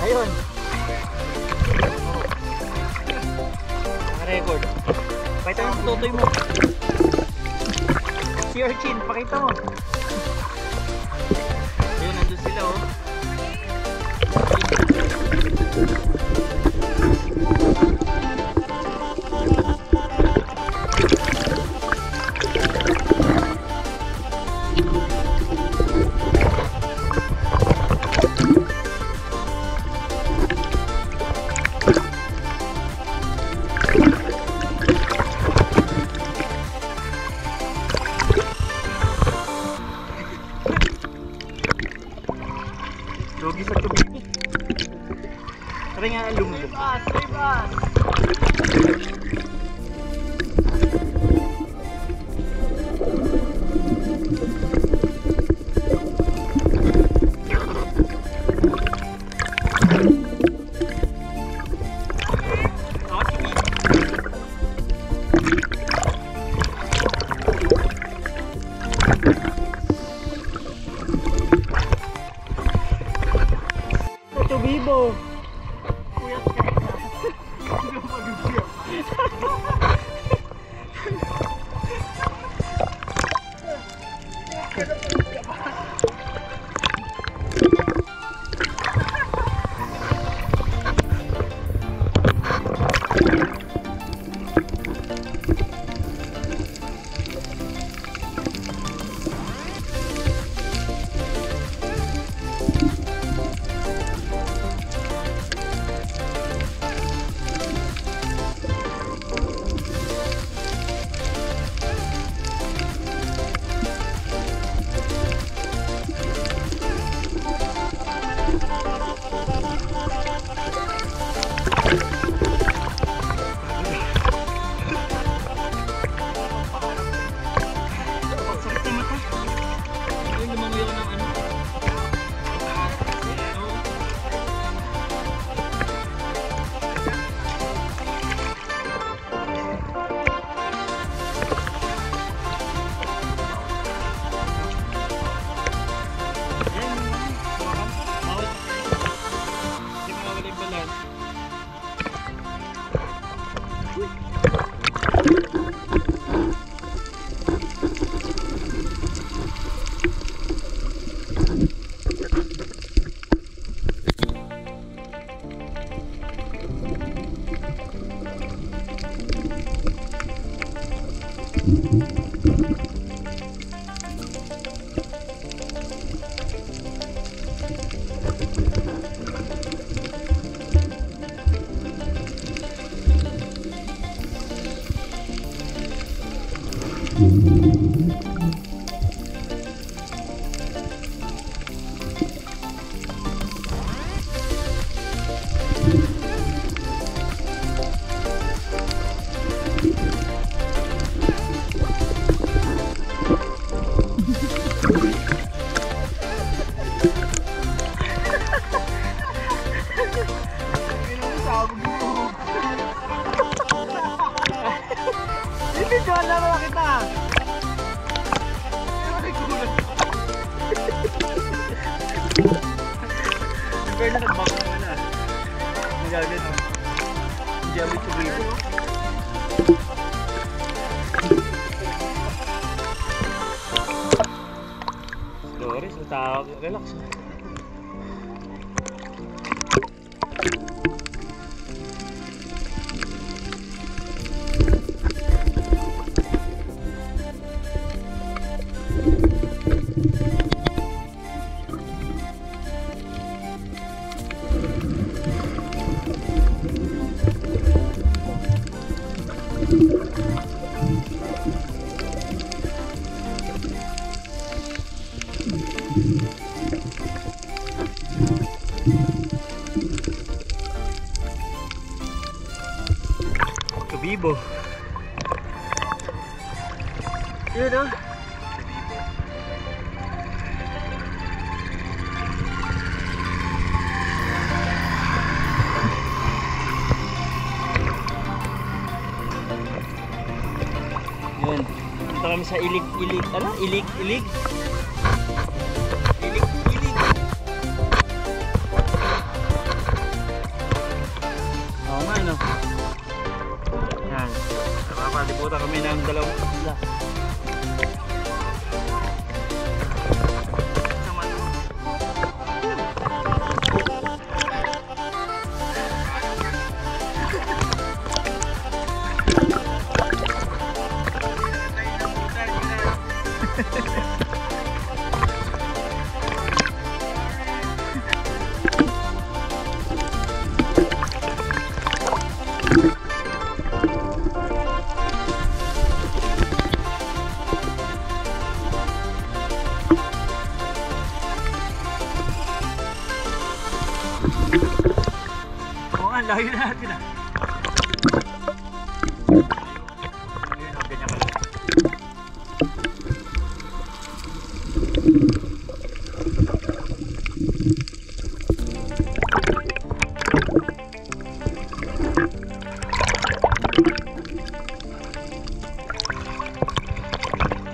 Ayun. Naka-record. Pakita mo sa tutoy mo. Si Urchin, pakita mo. Ayun, nandun sila oh. Ito bibo. Kaya na nagbago mo na. Nagagad mo. Hindi ako ito bibo. Doris, natawag. Relax. Kabibo. Yun o. Yun. Punta kami sa ilig-ilig. Ano? Ilig-ilig. Ilig-ilig. Oo nga, no? Yan. Napapaliputan kami ng dalawang isla. Oo nga, layo na natin ah. Ayun o, ganyan ka lang.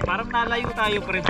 Parang nalayo tayo pre.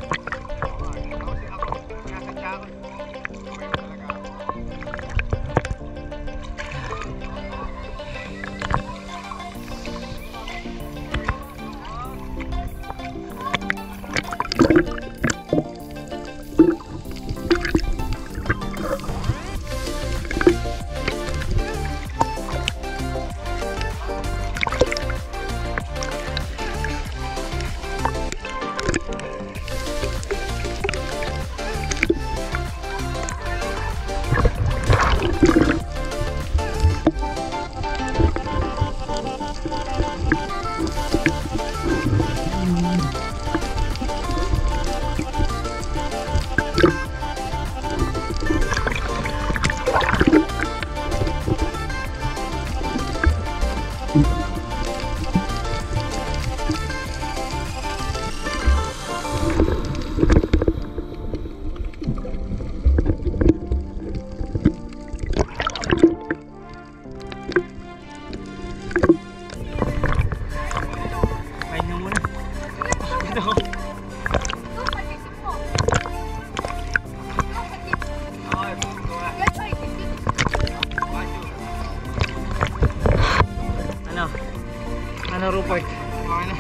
Ano Rupert? Okay na.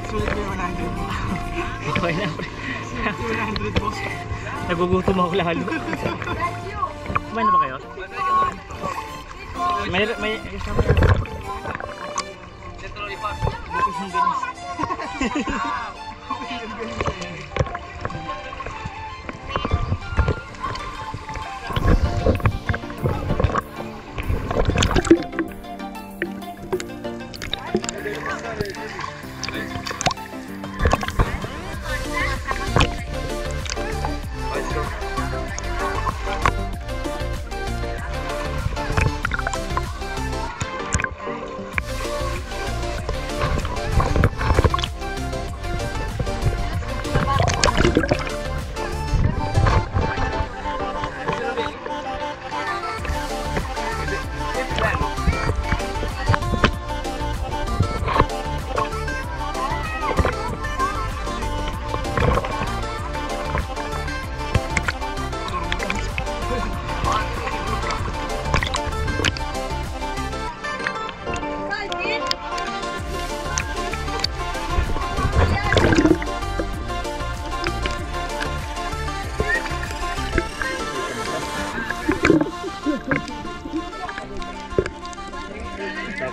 Sulit ko yung 100 mo. Okay na pre. Sulit yung 100 boss. Nagugutom ako lalo. Kumain na ba kayo? May kasama na. Bukas ng ganis.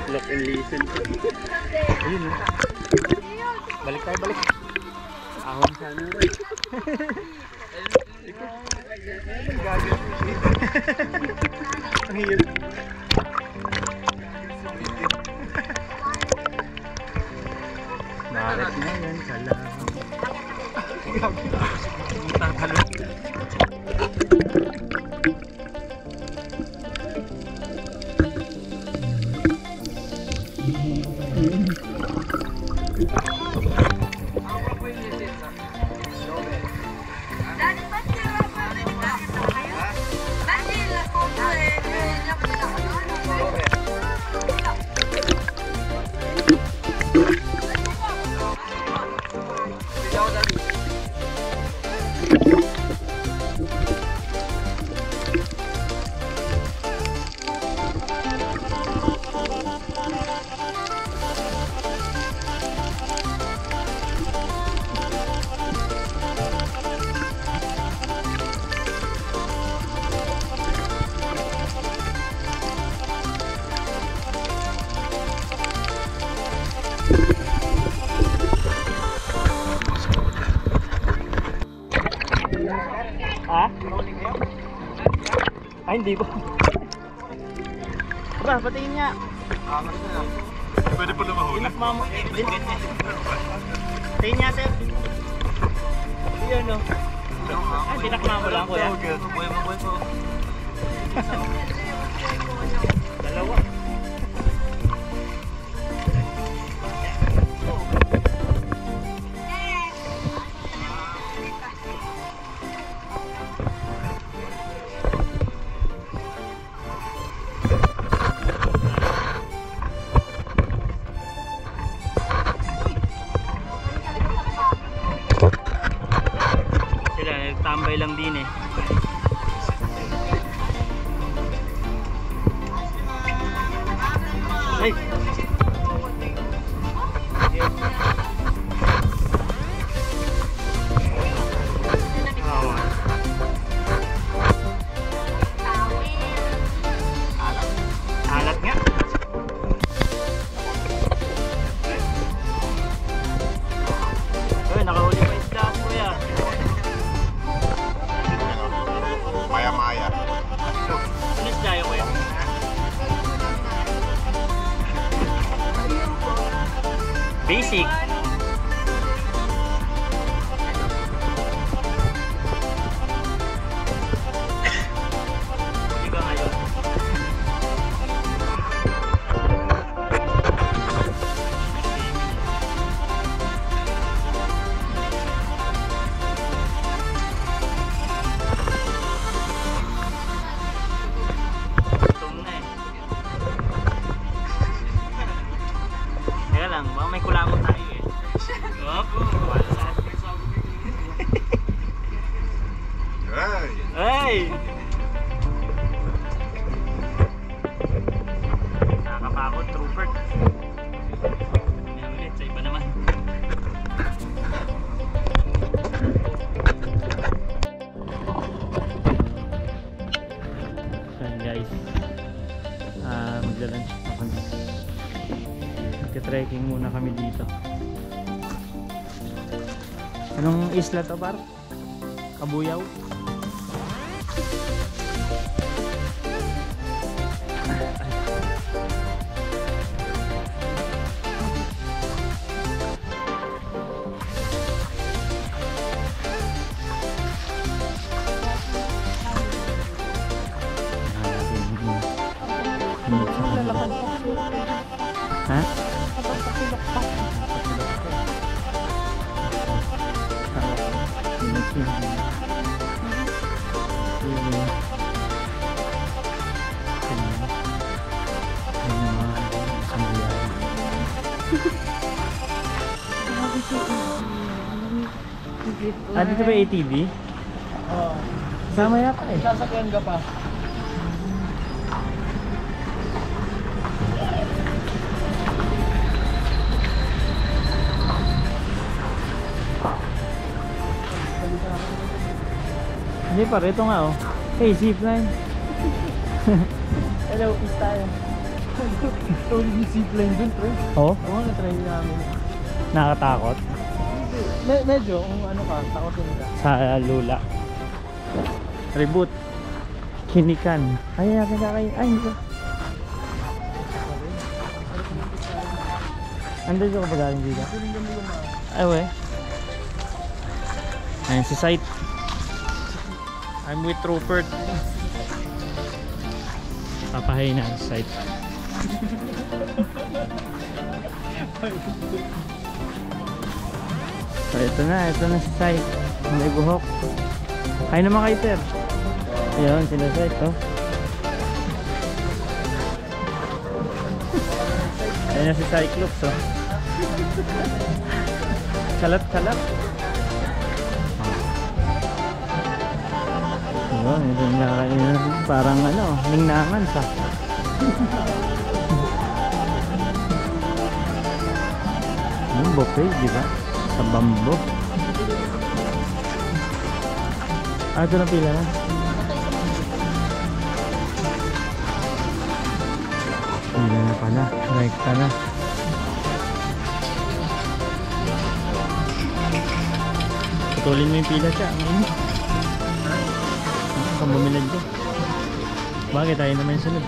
Look and listen. Ayun na. Balik tayo, balik. Ahon sa ano rin. Ang hirap. Naret na yan, salam. Tatalo. Ha? Ay, hindi po. Aba, patingin niya. Pwede pala mahuli. Tingin niya, sir. Iyan, no? Ay, tinakma mo lang, kuya. Buhay po. Dalawa. Tambay lang din eh. Ay! Alat nga. Uy, nakahuli pa isda kuya. Maya-maya. Ano isda yun kuya? Basic. Huli ka ngayon. Gutom na eh. Teka lang, baka may kulamot tayo eh. Opo, wala sa atin. Hey! Hey! Nakakapakot, trooper. Ayan ulit, sa iba naman. Ayan guys, magla-lunch na kami. Magka-trekking muna kami dito. Anong isla to par? Kabuyaw? Ha? Ah, dito ba ATV? Oo. Sama yata eh. Sasakyan ka pa. Hindi pa, ito nga oh. Hey, zipline. Hello, peace tayo. Tawag yung zipline dun, pre. Oh, Oo, na-try namin. nakakatakot. Medyo, kung ano ka, takotin ka. Sa lula. Reboot. Kinikan. Ay, natin kakay. Ay, hindi ko. Andun ko ba galing dito? Ay, we. Ayun si Sight. I'm with Rupert. Papahay na si Sight. So ito na si Sight. May buhok. Ay naman kayo, sir. Ayun, sila Sight, oh. Ayun na si Cyclops, oh. Salat-salat. Ayun, yun, parang ano, ningnangan sa. Yung buffet, di ba? Sa bambo. Ah, ito na pila na. Pila na pala. Rekta na. Putulin mo yung pila siya. Saan bumilad ko? Bakit tayo naman sunod?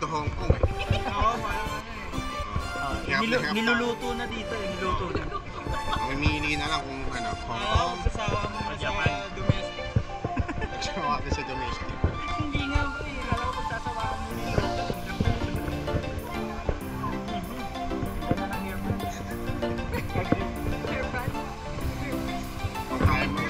to Hong Kong eh. Oo, parang niluluto na dito eh, niluto na. Mamimili na lang kung ano, Hong Kong, Sasawa mo na sa domestic. nagsawa ka sa domestic. Hindi nga po eh, alam ko pagsasawaan mo nila. Kung kaya mo.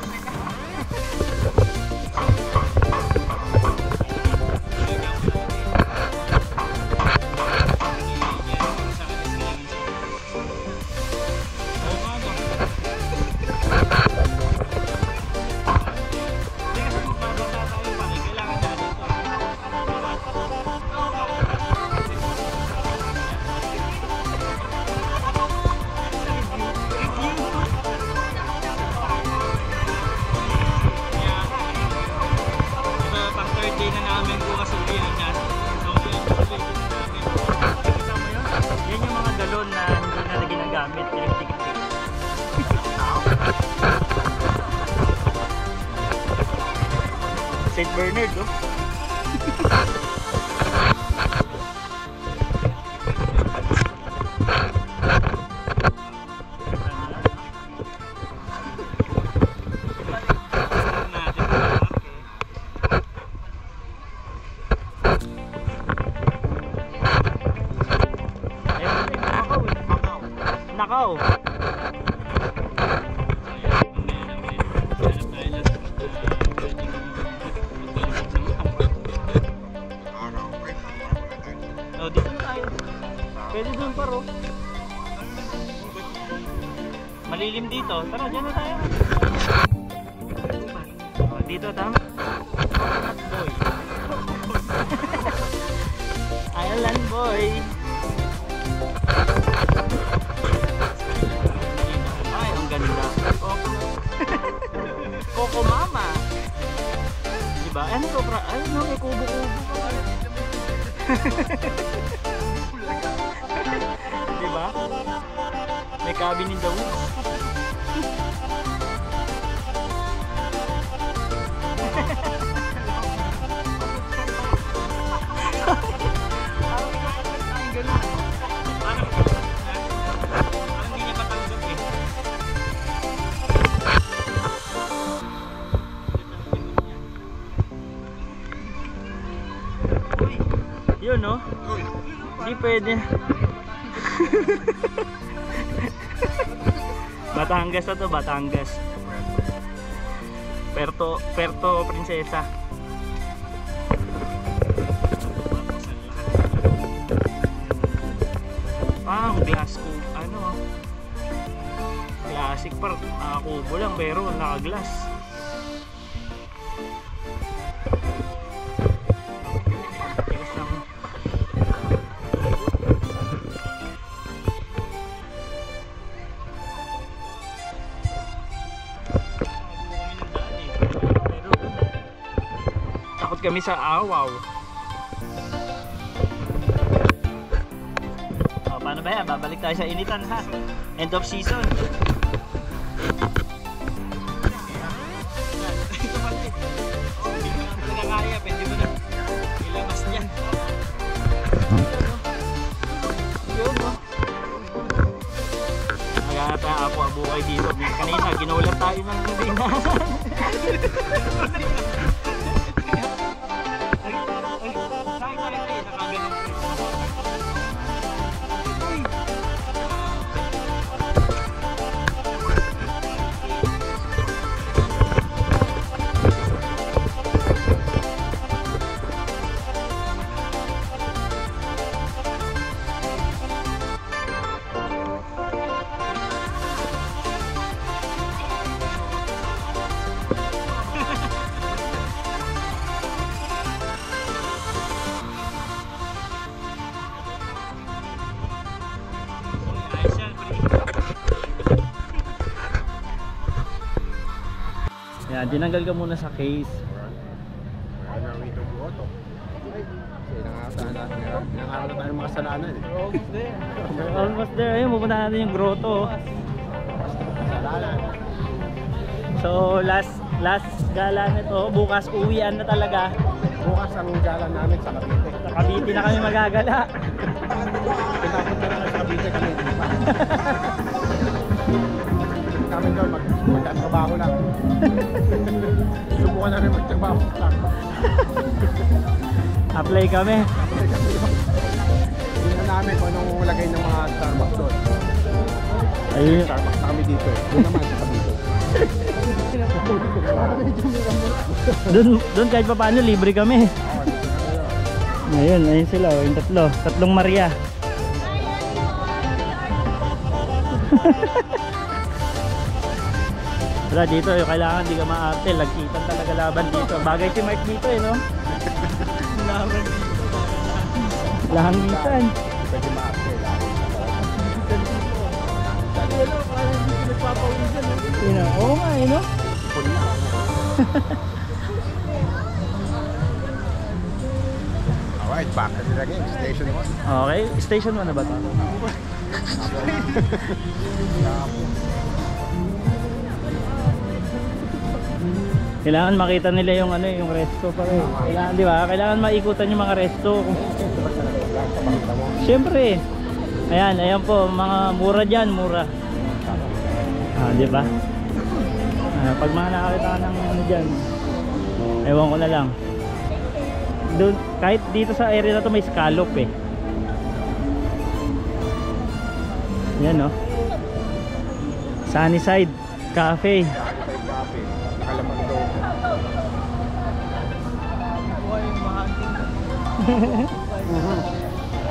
St. Bernard, oh. Nakaw. Oh, dito na tayo. Pwede doon paro. Malilim dito. Tara, dyan na tayo. Oh, dito, tama. Boy. Island boy. Ay, ang ganda. Coco Mama. Diba? Ano to? Ay, no, may kubo-kubo pa. Diba? May cabin in the woods. Parang hindi niya matanggap eh. Yun, no? Hindi pwede. Batangas na to, Batangas. Puerto Princesa. Glass cubo, ano, classic park, nakakubo lang pero naka-glass. Takot kami sa awaw. Paano ba yan? Babalik tayo sa initan, ha? End of season. Ito pala eh. Hindi mo na talaga kaya. Pwede mo na ilabas niyan. Yun, no? Naghanap tayo apo-abukay dito. Kanina, ginulat tayo ng binasan. Yan, tinanggal ka muna sa case. Ilang araw na tayo mga kasalanan eh. Almost there. Ayun, pupunta natin yung grotto. So, last gala nito. Bukas uwian na talaga. Bukas ang gala namin sa Cavite. Cavite na kami magagala. Pinapot na lang sa Cavite kami. Kami doon, magkatrabaho lang. Subukan na rin magtrabaho lang. Apply kami. Tingnan namin kung anong lagay ng mga Starbucks doon. Ayun. Starbucks na kami dito eh. Doon naman sa Cavite. Doon kahit pa paano libre kami. Ayun sila, oh, yung tatlong Maria. Wala dito, yung kailangan di ka maarte, lagkitan talaga laban dito. Bagay si Mark dito no? Laban dito. Lahangitan. Pwede maarte lang. Oo nga no? Alright, back to the game. Station 1. Okay, station 1 na ba ito? Kailangan makita nila yung yung resto pa rin. Kailangan, di ba? Kailangan maikutan yung mga resto. Siyempre. Ayan po, mga mura diyan, mura. Di ba? Pag mga nakakita ka ng diyan, ewan ko na lang. Doon, kahit dito sa area na to may scallop eh. Yan no. Sunnyside Cafe. Nakalaman doon.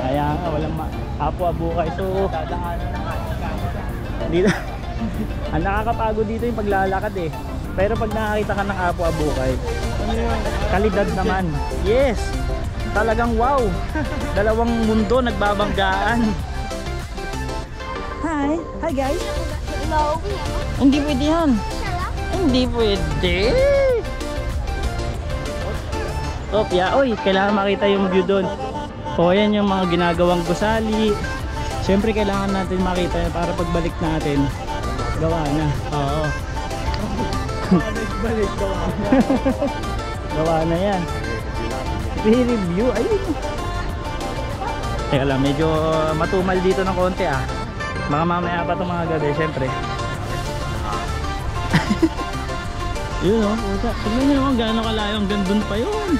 Kaya nga walang apo-abukay. So dito ang nakakapagod dito yung paglalakad eh. Pero pag nakakita ka ng apo-abukay, kalidad naman. Yes. Talagang wow. Dalawang mundo nagbabanggaan. Hi guys. Hello. Hindi pwede yan. Hindi pwede. Opya, oy, kailangan makita yung view doon. O yan yung mga ginagawang gusali. Siyempre kailangan natin makita yan para pagbalik natin gawa na. Oo. Balik gawa na. Gawa na yan. Review. Ayun. Teka lang, medyo matumal dito ng konti ah. Baka mamaya pa itong mga gabi, syempre. Yun o, puta. Tignan nyo naman gano'n kalayo hanggang dun pa yun.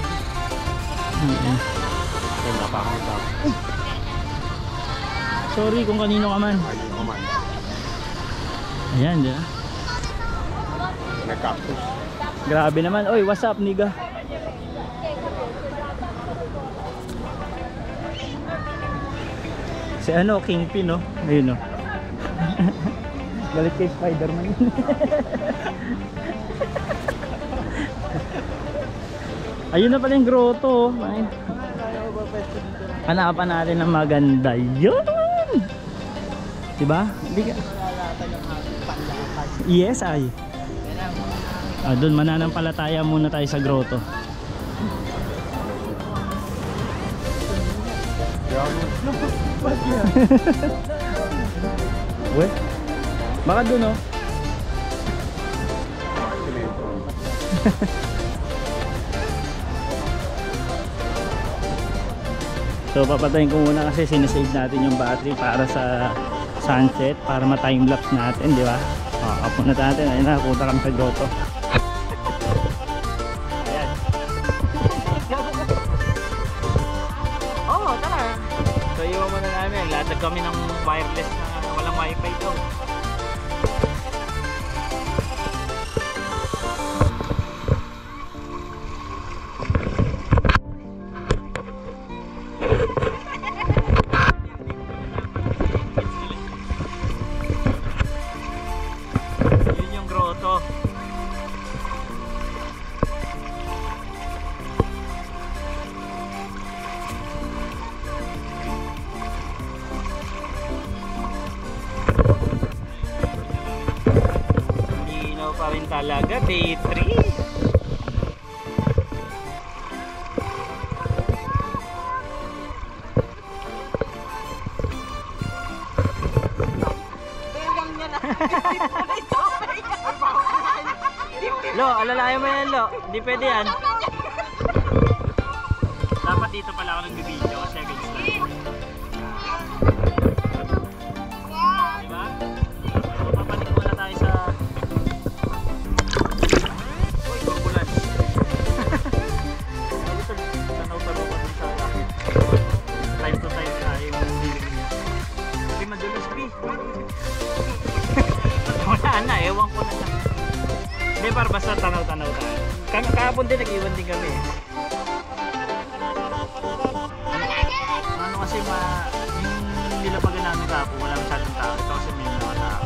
Sorry kung kanino ka man. Ayan, di ba? Nag-cactus. Grabe naman. Oy, what's up, nigga? Si Kingpin, no? Ayun, no? Galit kay Spider-Man. Ayun na pala yung grotto. Hanapan natin ng maganda. Yun! Diba? Yes, ay. Doon mananampalataya muna tayo sa grotto. Weh? Baka doon, oh. So papatayin ko muna kasi sinasave natin yung battery para sa sunset, para ma-timelapse natin, di ba? Up muna natin. Ayun na, punta kami sa grotto. Ayan. Oh, tara. So iwan muna namin, latag kami ng wireless na walang wifi ito. Yun yung grotto. Linaw pa rin talaga, day 3. Lo, alalayan mo yan, Lo. Hindi pwede yan. Dapat dapat dito pala ako nag-video kasi against na. Diba? Papanik muna tayo sa... Uy, ambulance. Dito, tanaw-tanaw pa dun sa lakit. Time to time tayo yung feeling niya. Sabi madulas, P. Wala na, ewan ko na lang. Hindi, para basta tanaw-tanaw tayo. Kahapon din, nag-iwan din kami. Ano kasi yung nilapagan namin kahapon, wala masyadong tao. Ito kasi may mga tao.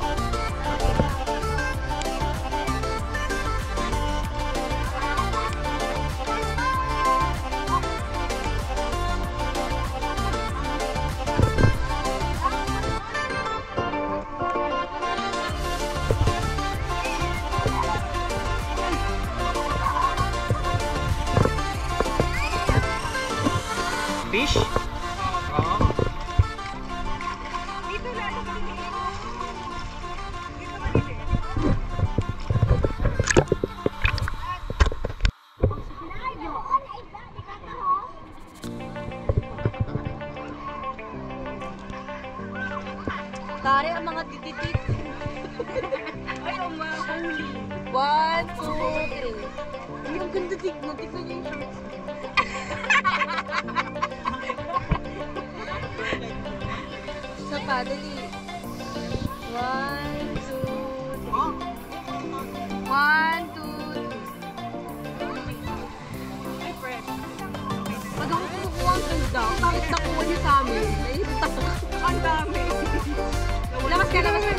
Fish? Oo. Dito lalo maliliit. Dito maliliit. Tari ang mga tititit. Ay, ang mga huli. 1, 2, 3. Ay, ang ganda tignan. Tignan niyo yung shorts. Sa padali. 1, 2, 3. 1, 2, 3. Ay, fresh. Pag ako kumukuha ang ganda, bakit nakuha niyo sa amin? Naiirita ko. Ang dami. Labas ka, labas ka.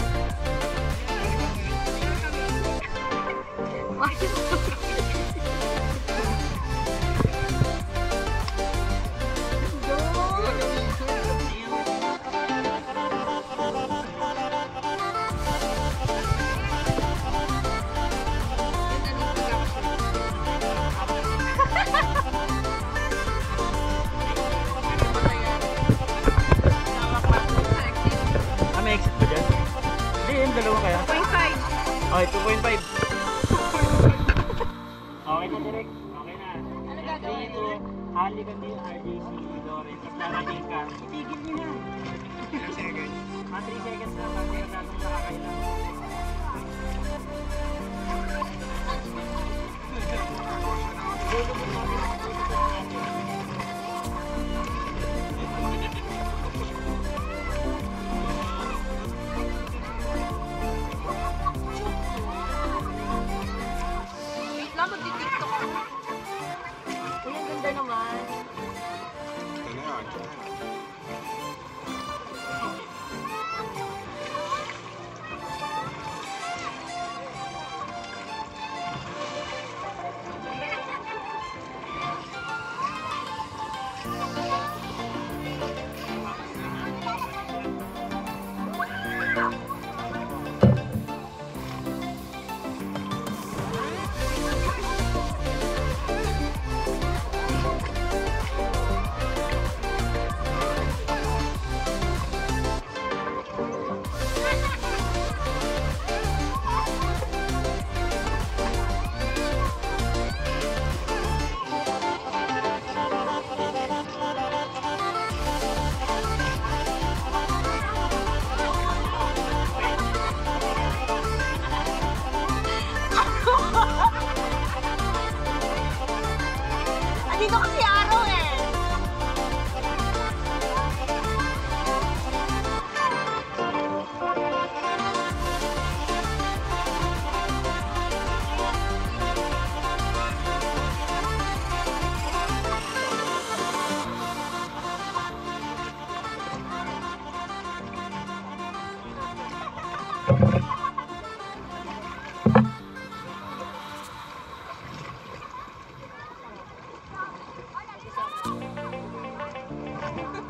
May exit ba dyan? Hindi, yung dalawa kaya. 0.5. Okay, 2.5. Okay na, direct. Okay na. Ano gagawin? Dito, hali ka din, RJC, Doris. Pag narating ka, Itigil niyo na. 3 seconds. 3 seconds na, pag natapos nakakailan. Wait lang, magti-tiktok ako. Uy, ang ganda naman. Andito kasi araw eh.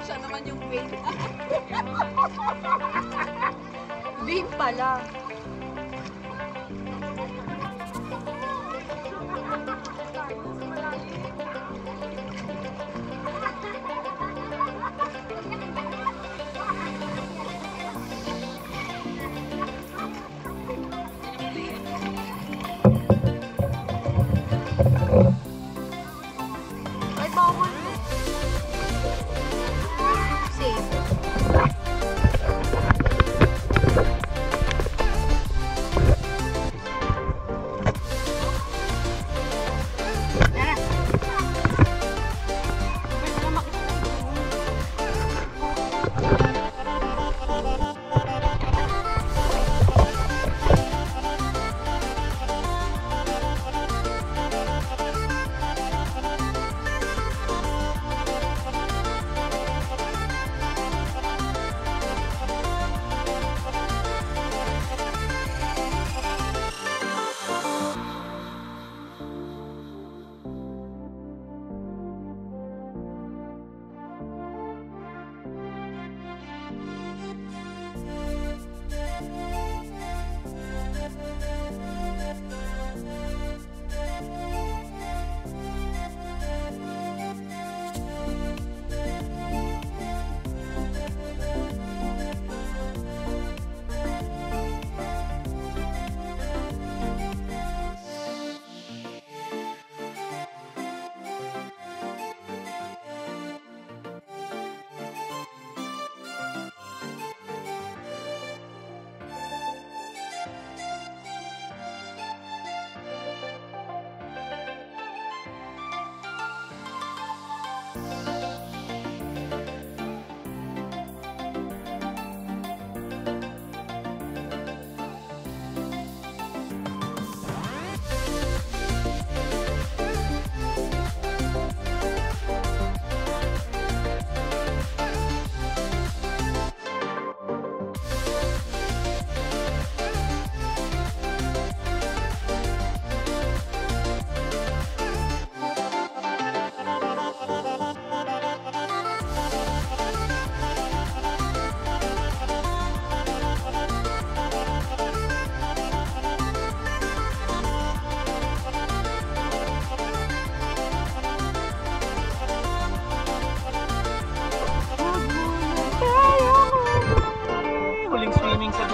Siya naman yung vape. Vape pala. Ay, bawal mo.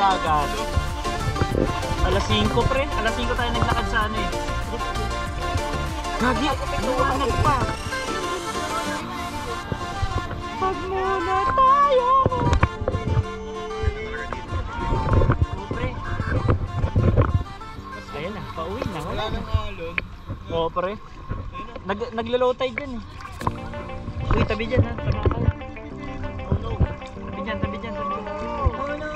dagat. Alas 5 pre, alas 5 tayo naglakad sa ano eh. Gagi, luwanag pa. Pag muna tayo. Pre. Ayan na, pauwi na. Wala nang alon. Oo pre. Naglo-low tide dyan eh. Uy, tabi dyan ha, tama ka. Tabi dyan, tabi dyan, tabi dyan. Oh no!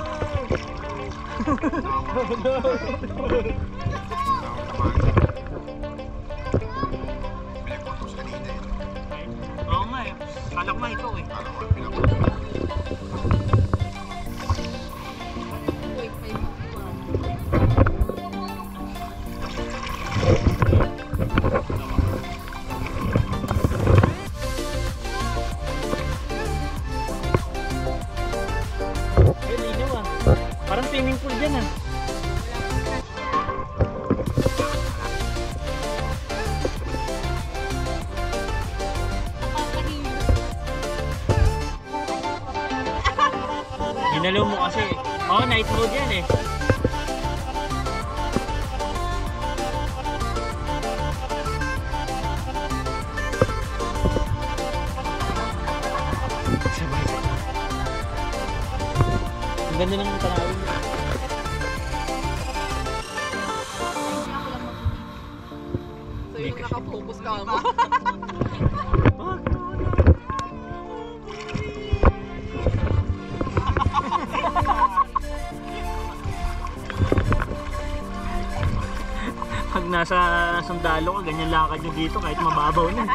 Oo nga eh. Kalak mo ito eh. Ay, linaw ah. Parang swimming pool dyan ah. Hinalo mo kasi. Oo, night mode yan eh. Ang ganda ng tanawin. So yung nakapokus ka mo. Pag nasa sundalo ka, ganyan lakad nyo dito kahit mababaw na.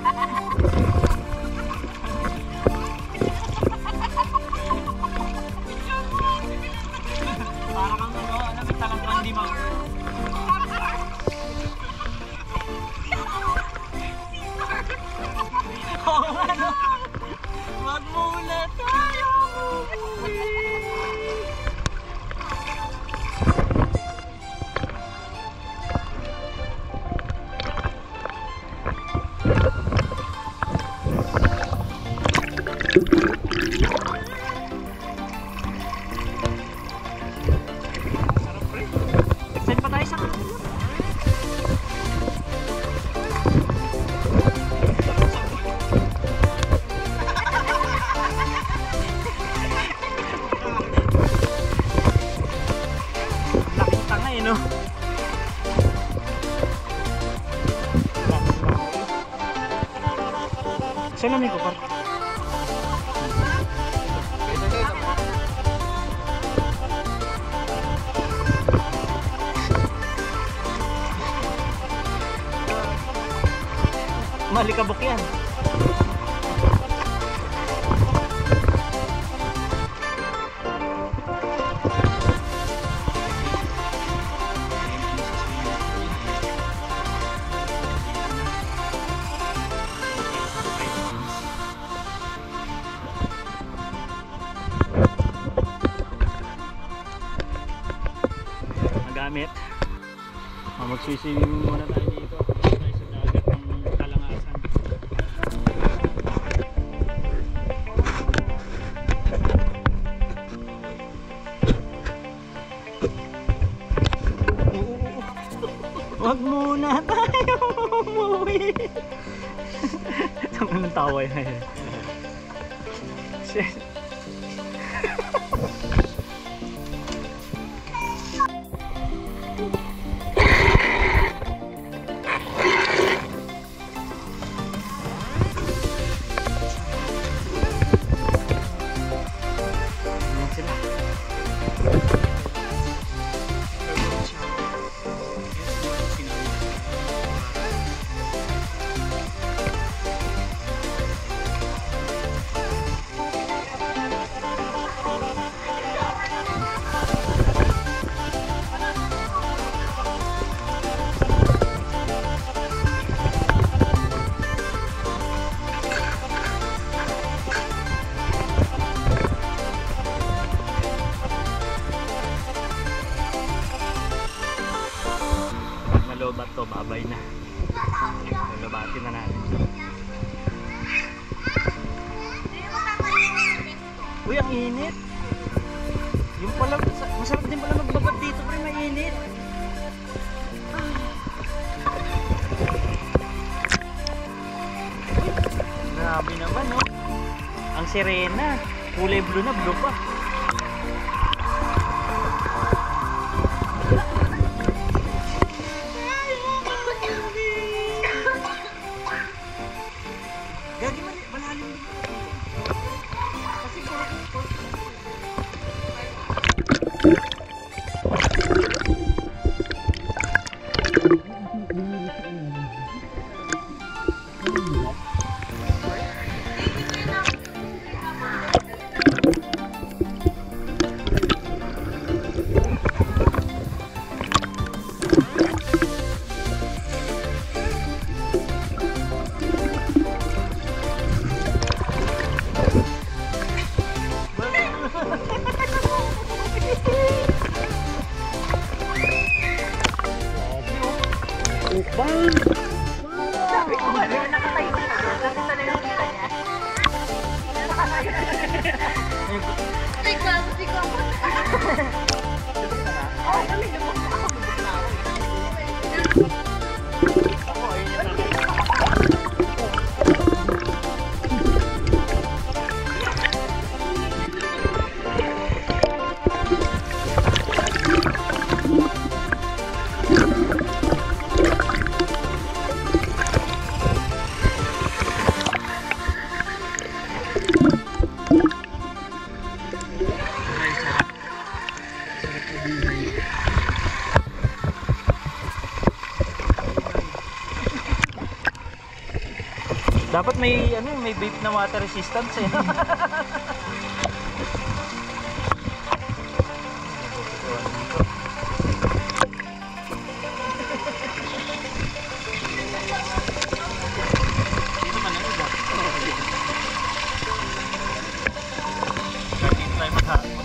Para kang ano, may talagang di mag... Oo ano, wag muna tayo. Saan pa tayo sa kanila? Laking tanga eh no? Saan namin ko par? Malikabok yan. Magamit. Magsiswimming muna tayo dito. Tayo sa dagat ng Kalangasan. Wag muna tayo umuwi. Saan nang tawa yan? Shit. Nalobat to, babay na. Nalobatin na natin. Uy, ang init. Yung pala, masarap din pala Grabe naman, no? Ang sirena. Kulay blue na, blue pa. Gagi, malalim din. Kasi dapat may may vape na water resistance eh. Dito man ang iba. Dito tayo mag-hamon.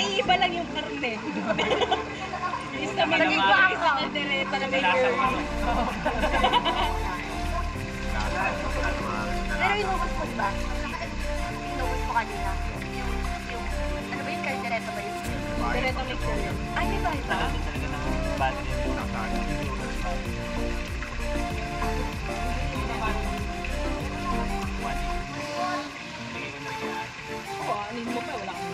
Naiiba lang yung karne. Isa may Naging naman. baka. Kaldereta na may Lasa curry. Pero inubos mo ba? Inubos mo kanina. Yung, ano ba yung kaldereta ba yun? Kaldereta may curry. Ay, di ba ito? Talaga ng battery. Oo, anin mo pa, wala kang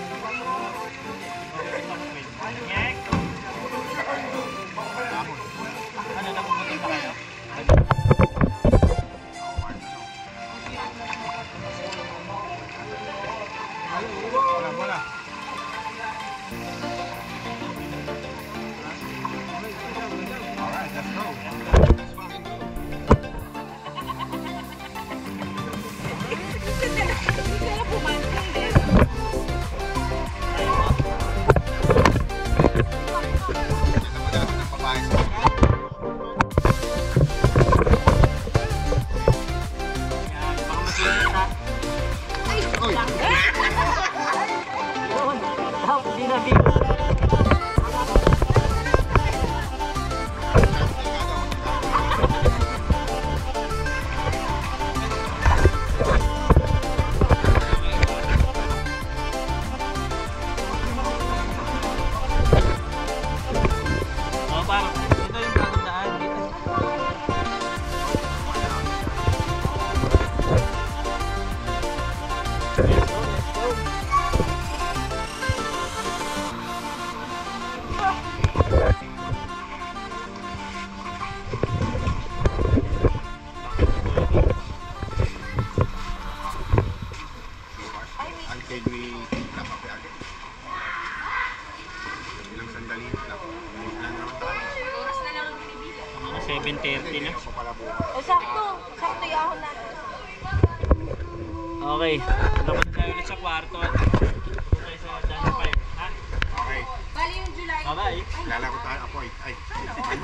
Ano na pumunta pa kayo? Wala, wala. Alright, let's go. Kaya pumansin din. Madalas ng babae sa Yan, baka masinis ha. Uy! Tapos dinabigo. Oh, parang ito yung bagong daan dito. Let's go, let's go. Until we wrap up again. Ilang sandali lang. Ilan naman tayo. Mga 7:30 na. Pa pala bukas. O, sakto. Sakto yung ahon natin. Okay, dapat tayo ulit sa kwarto. Punta tayo sa Daniel 5. Ha? Okay. Bali yung July. Bye-bye. Lalaro tayo. Ako ay. Ay. Ay.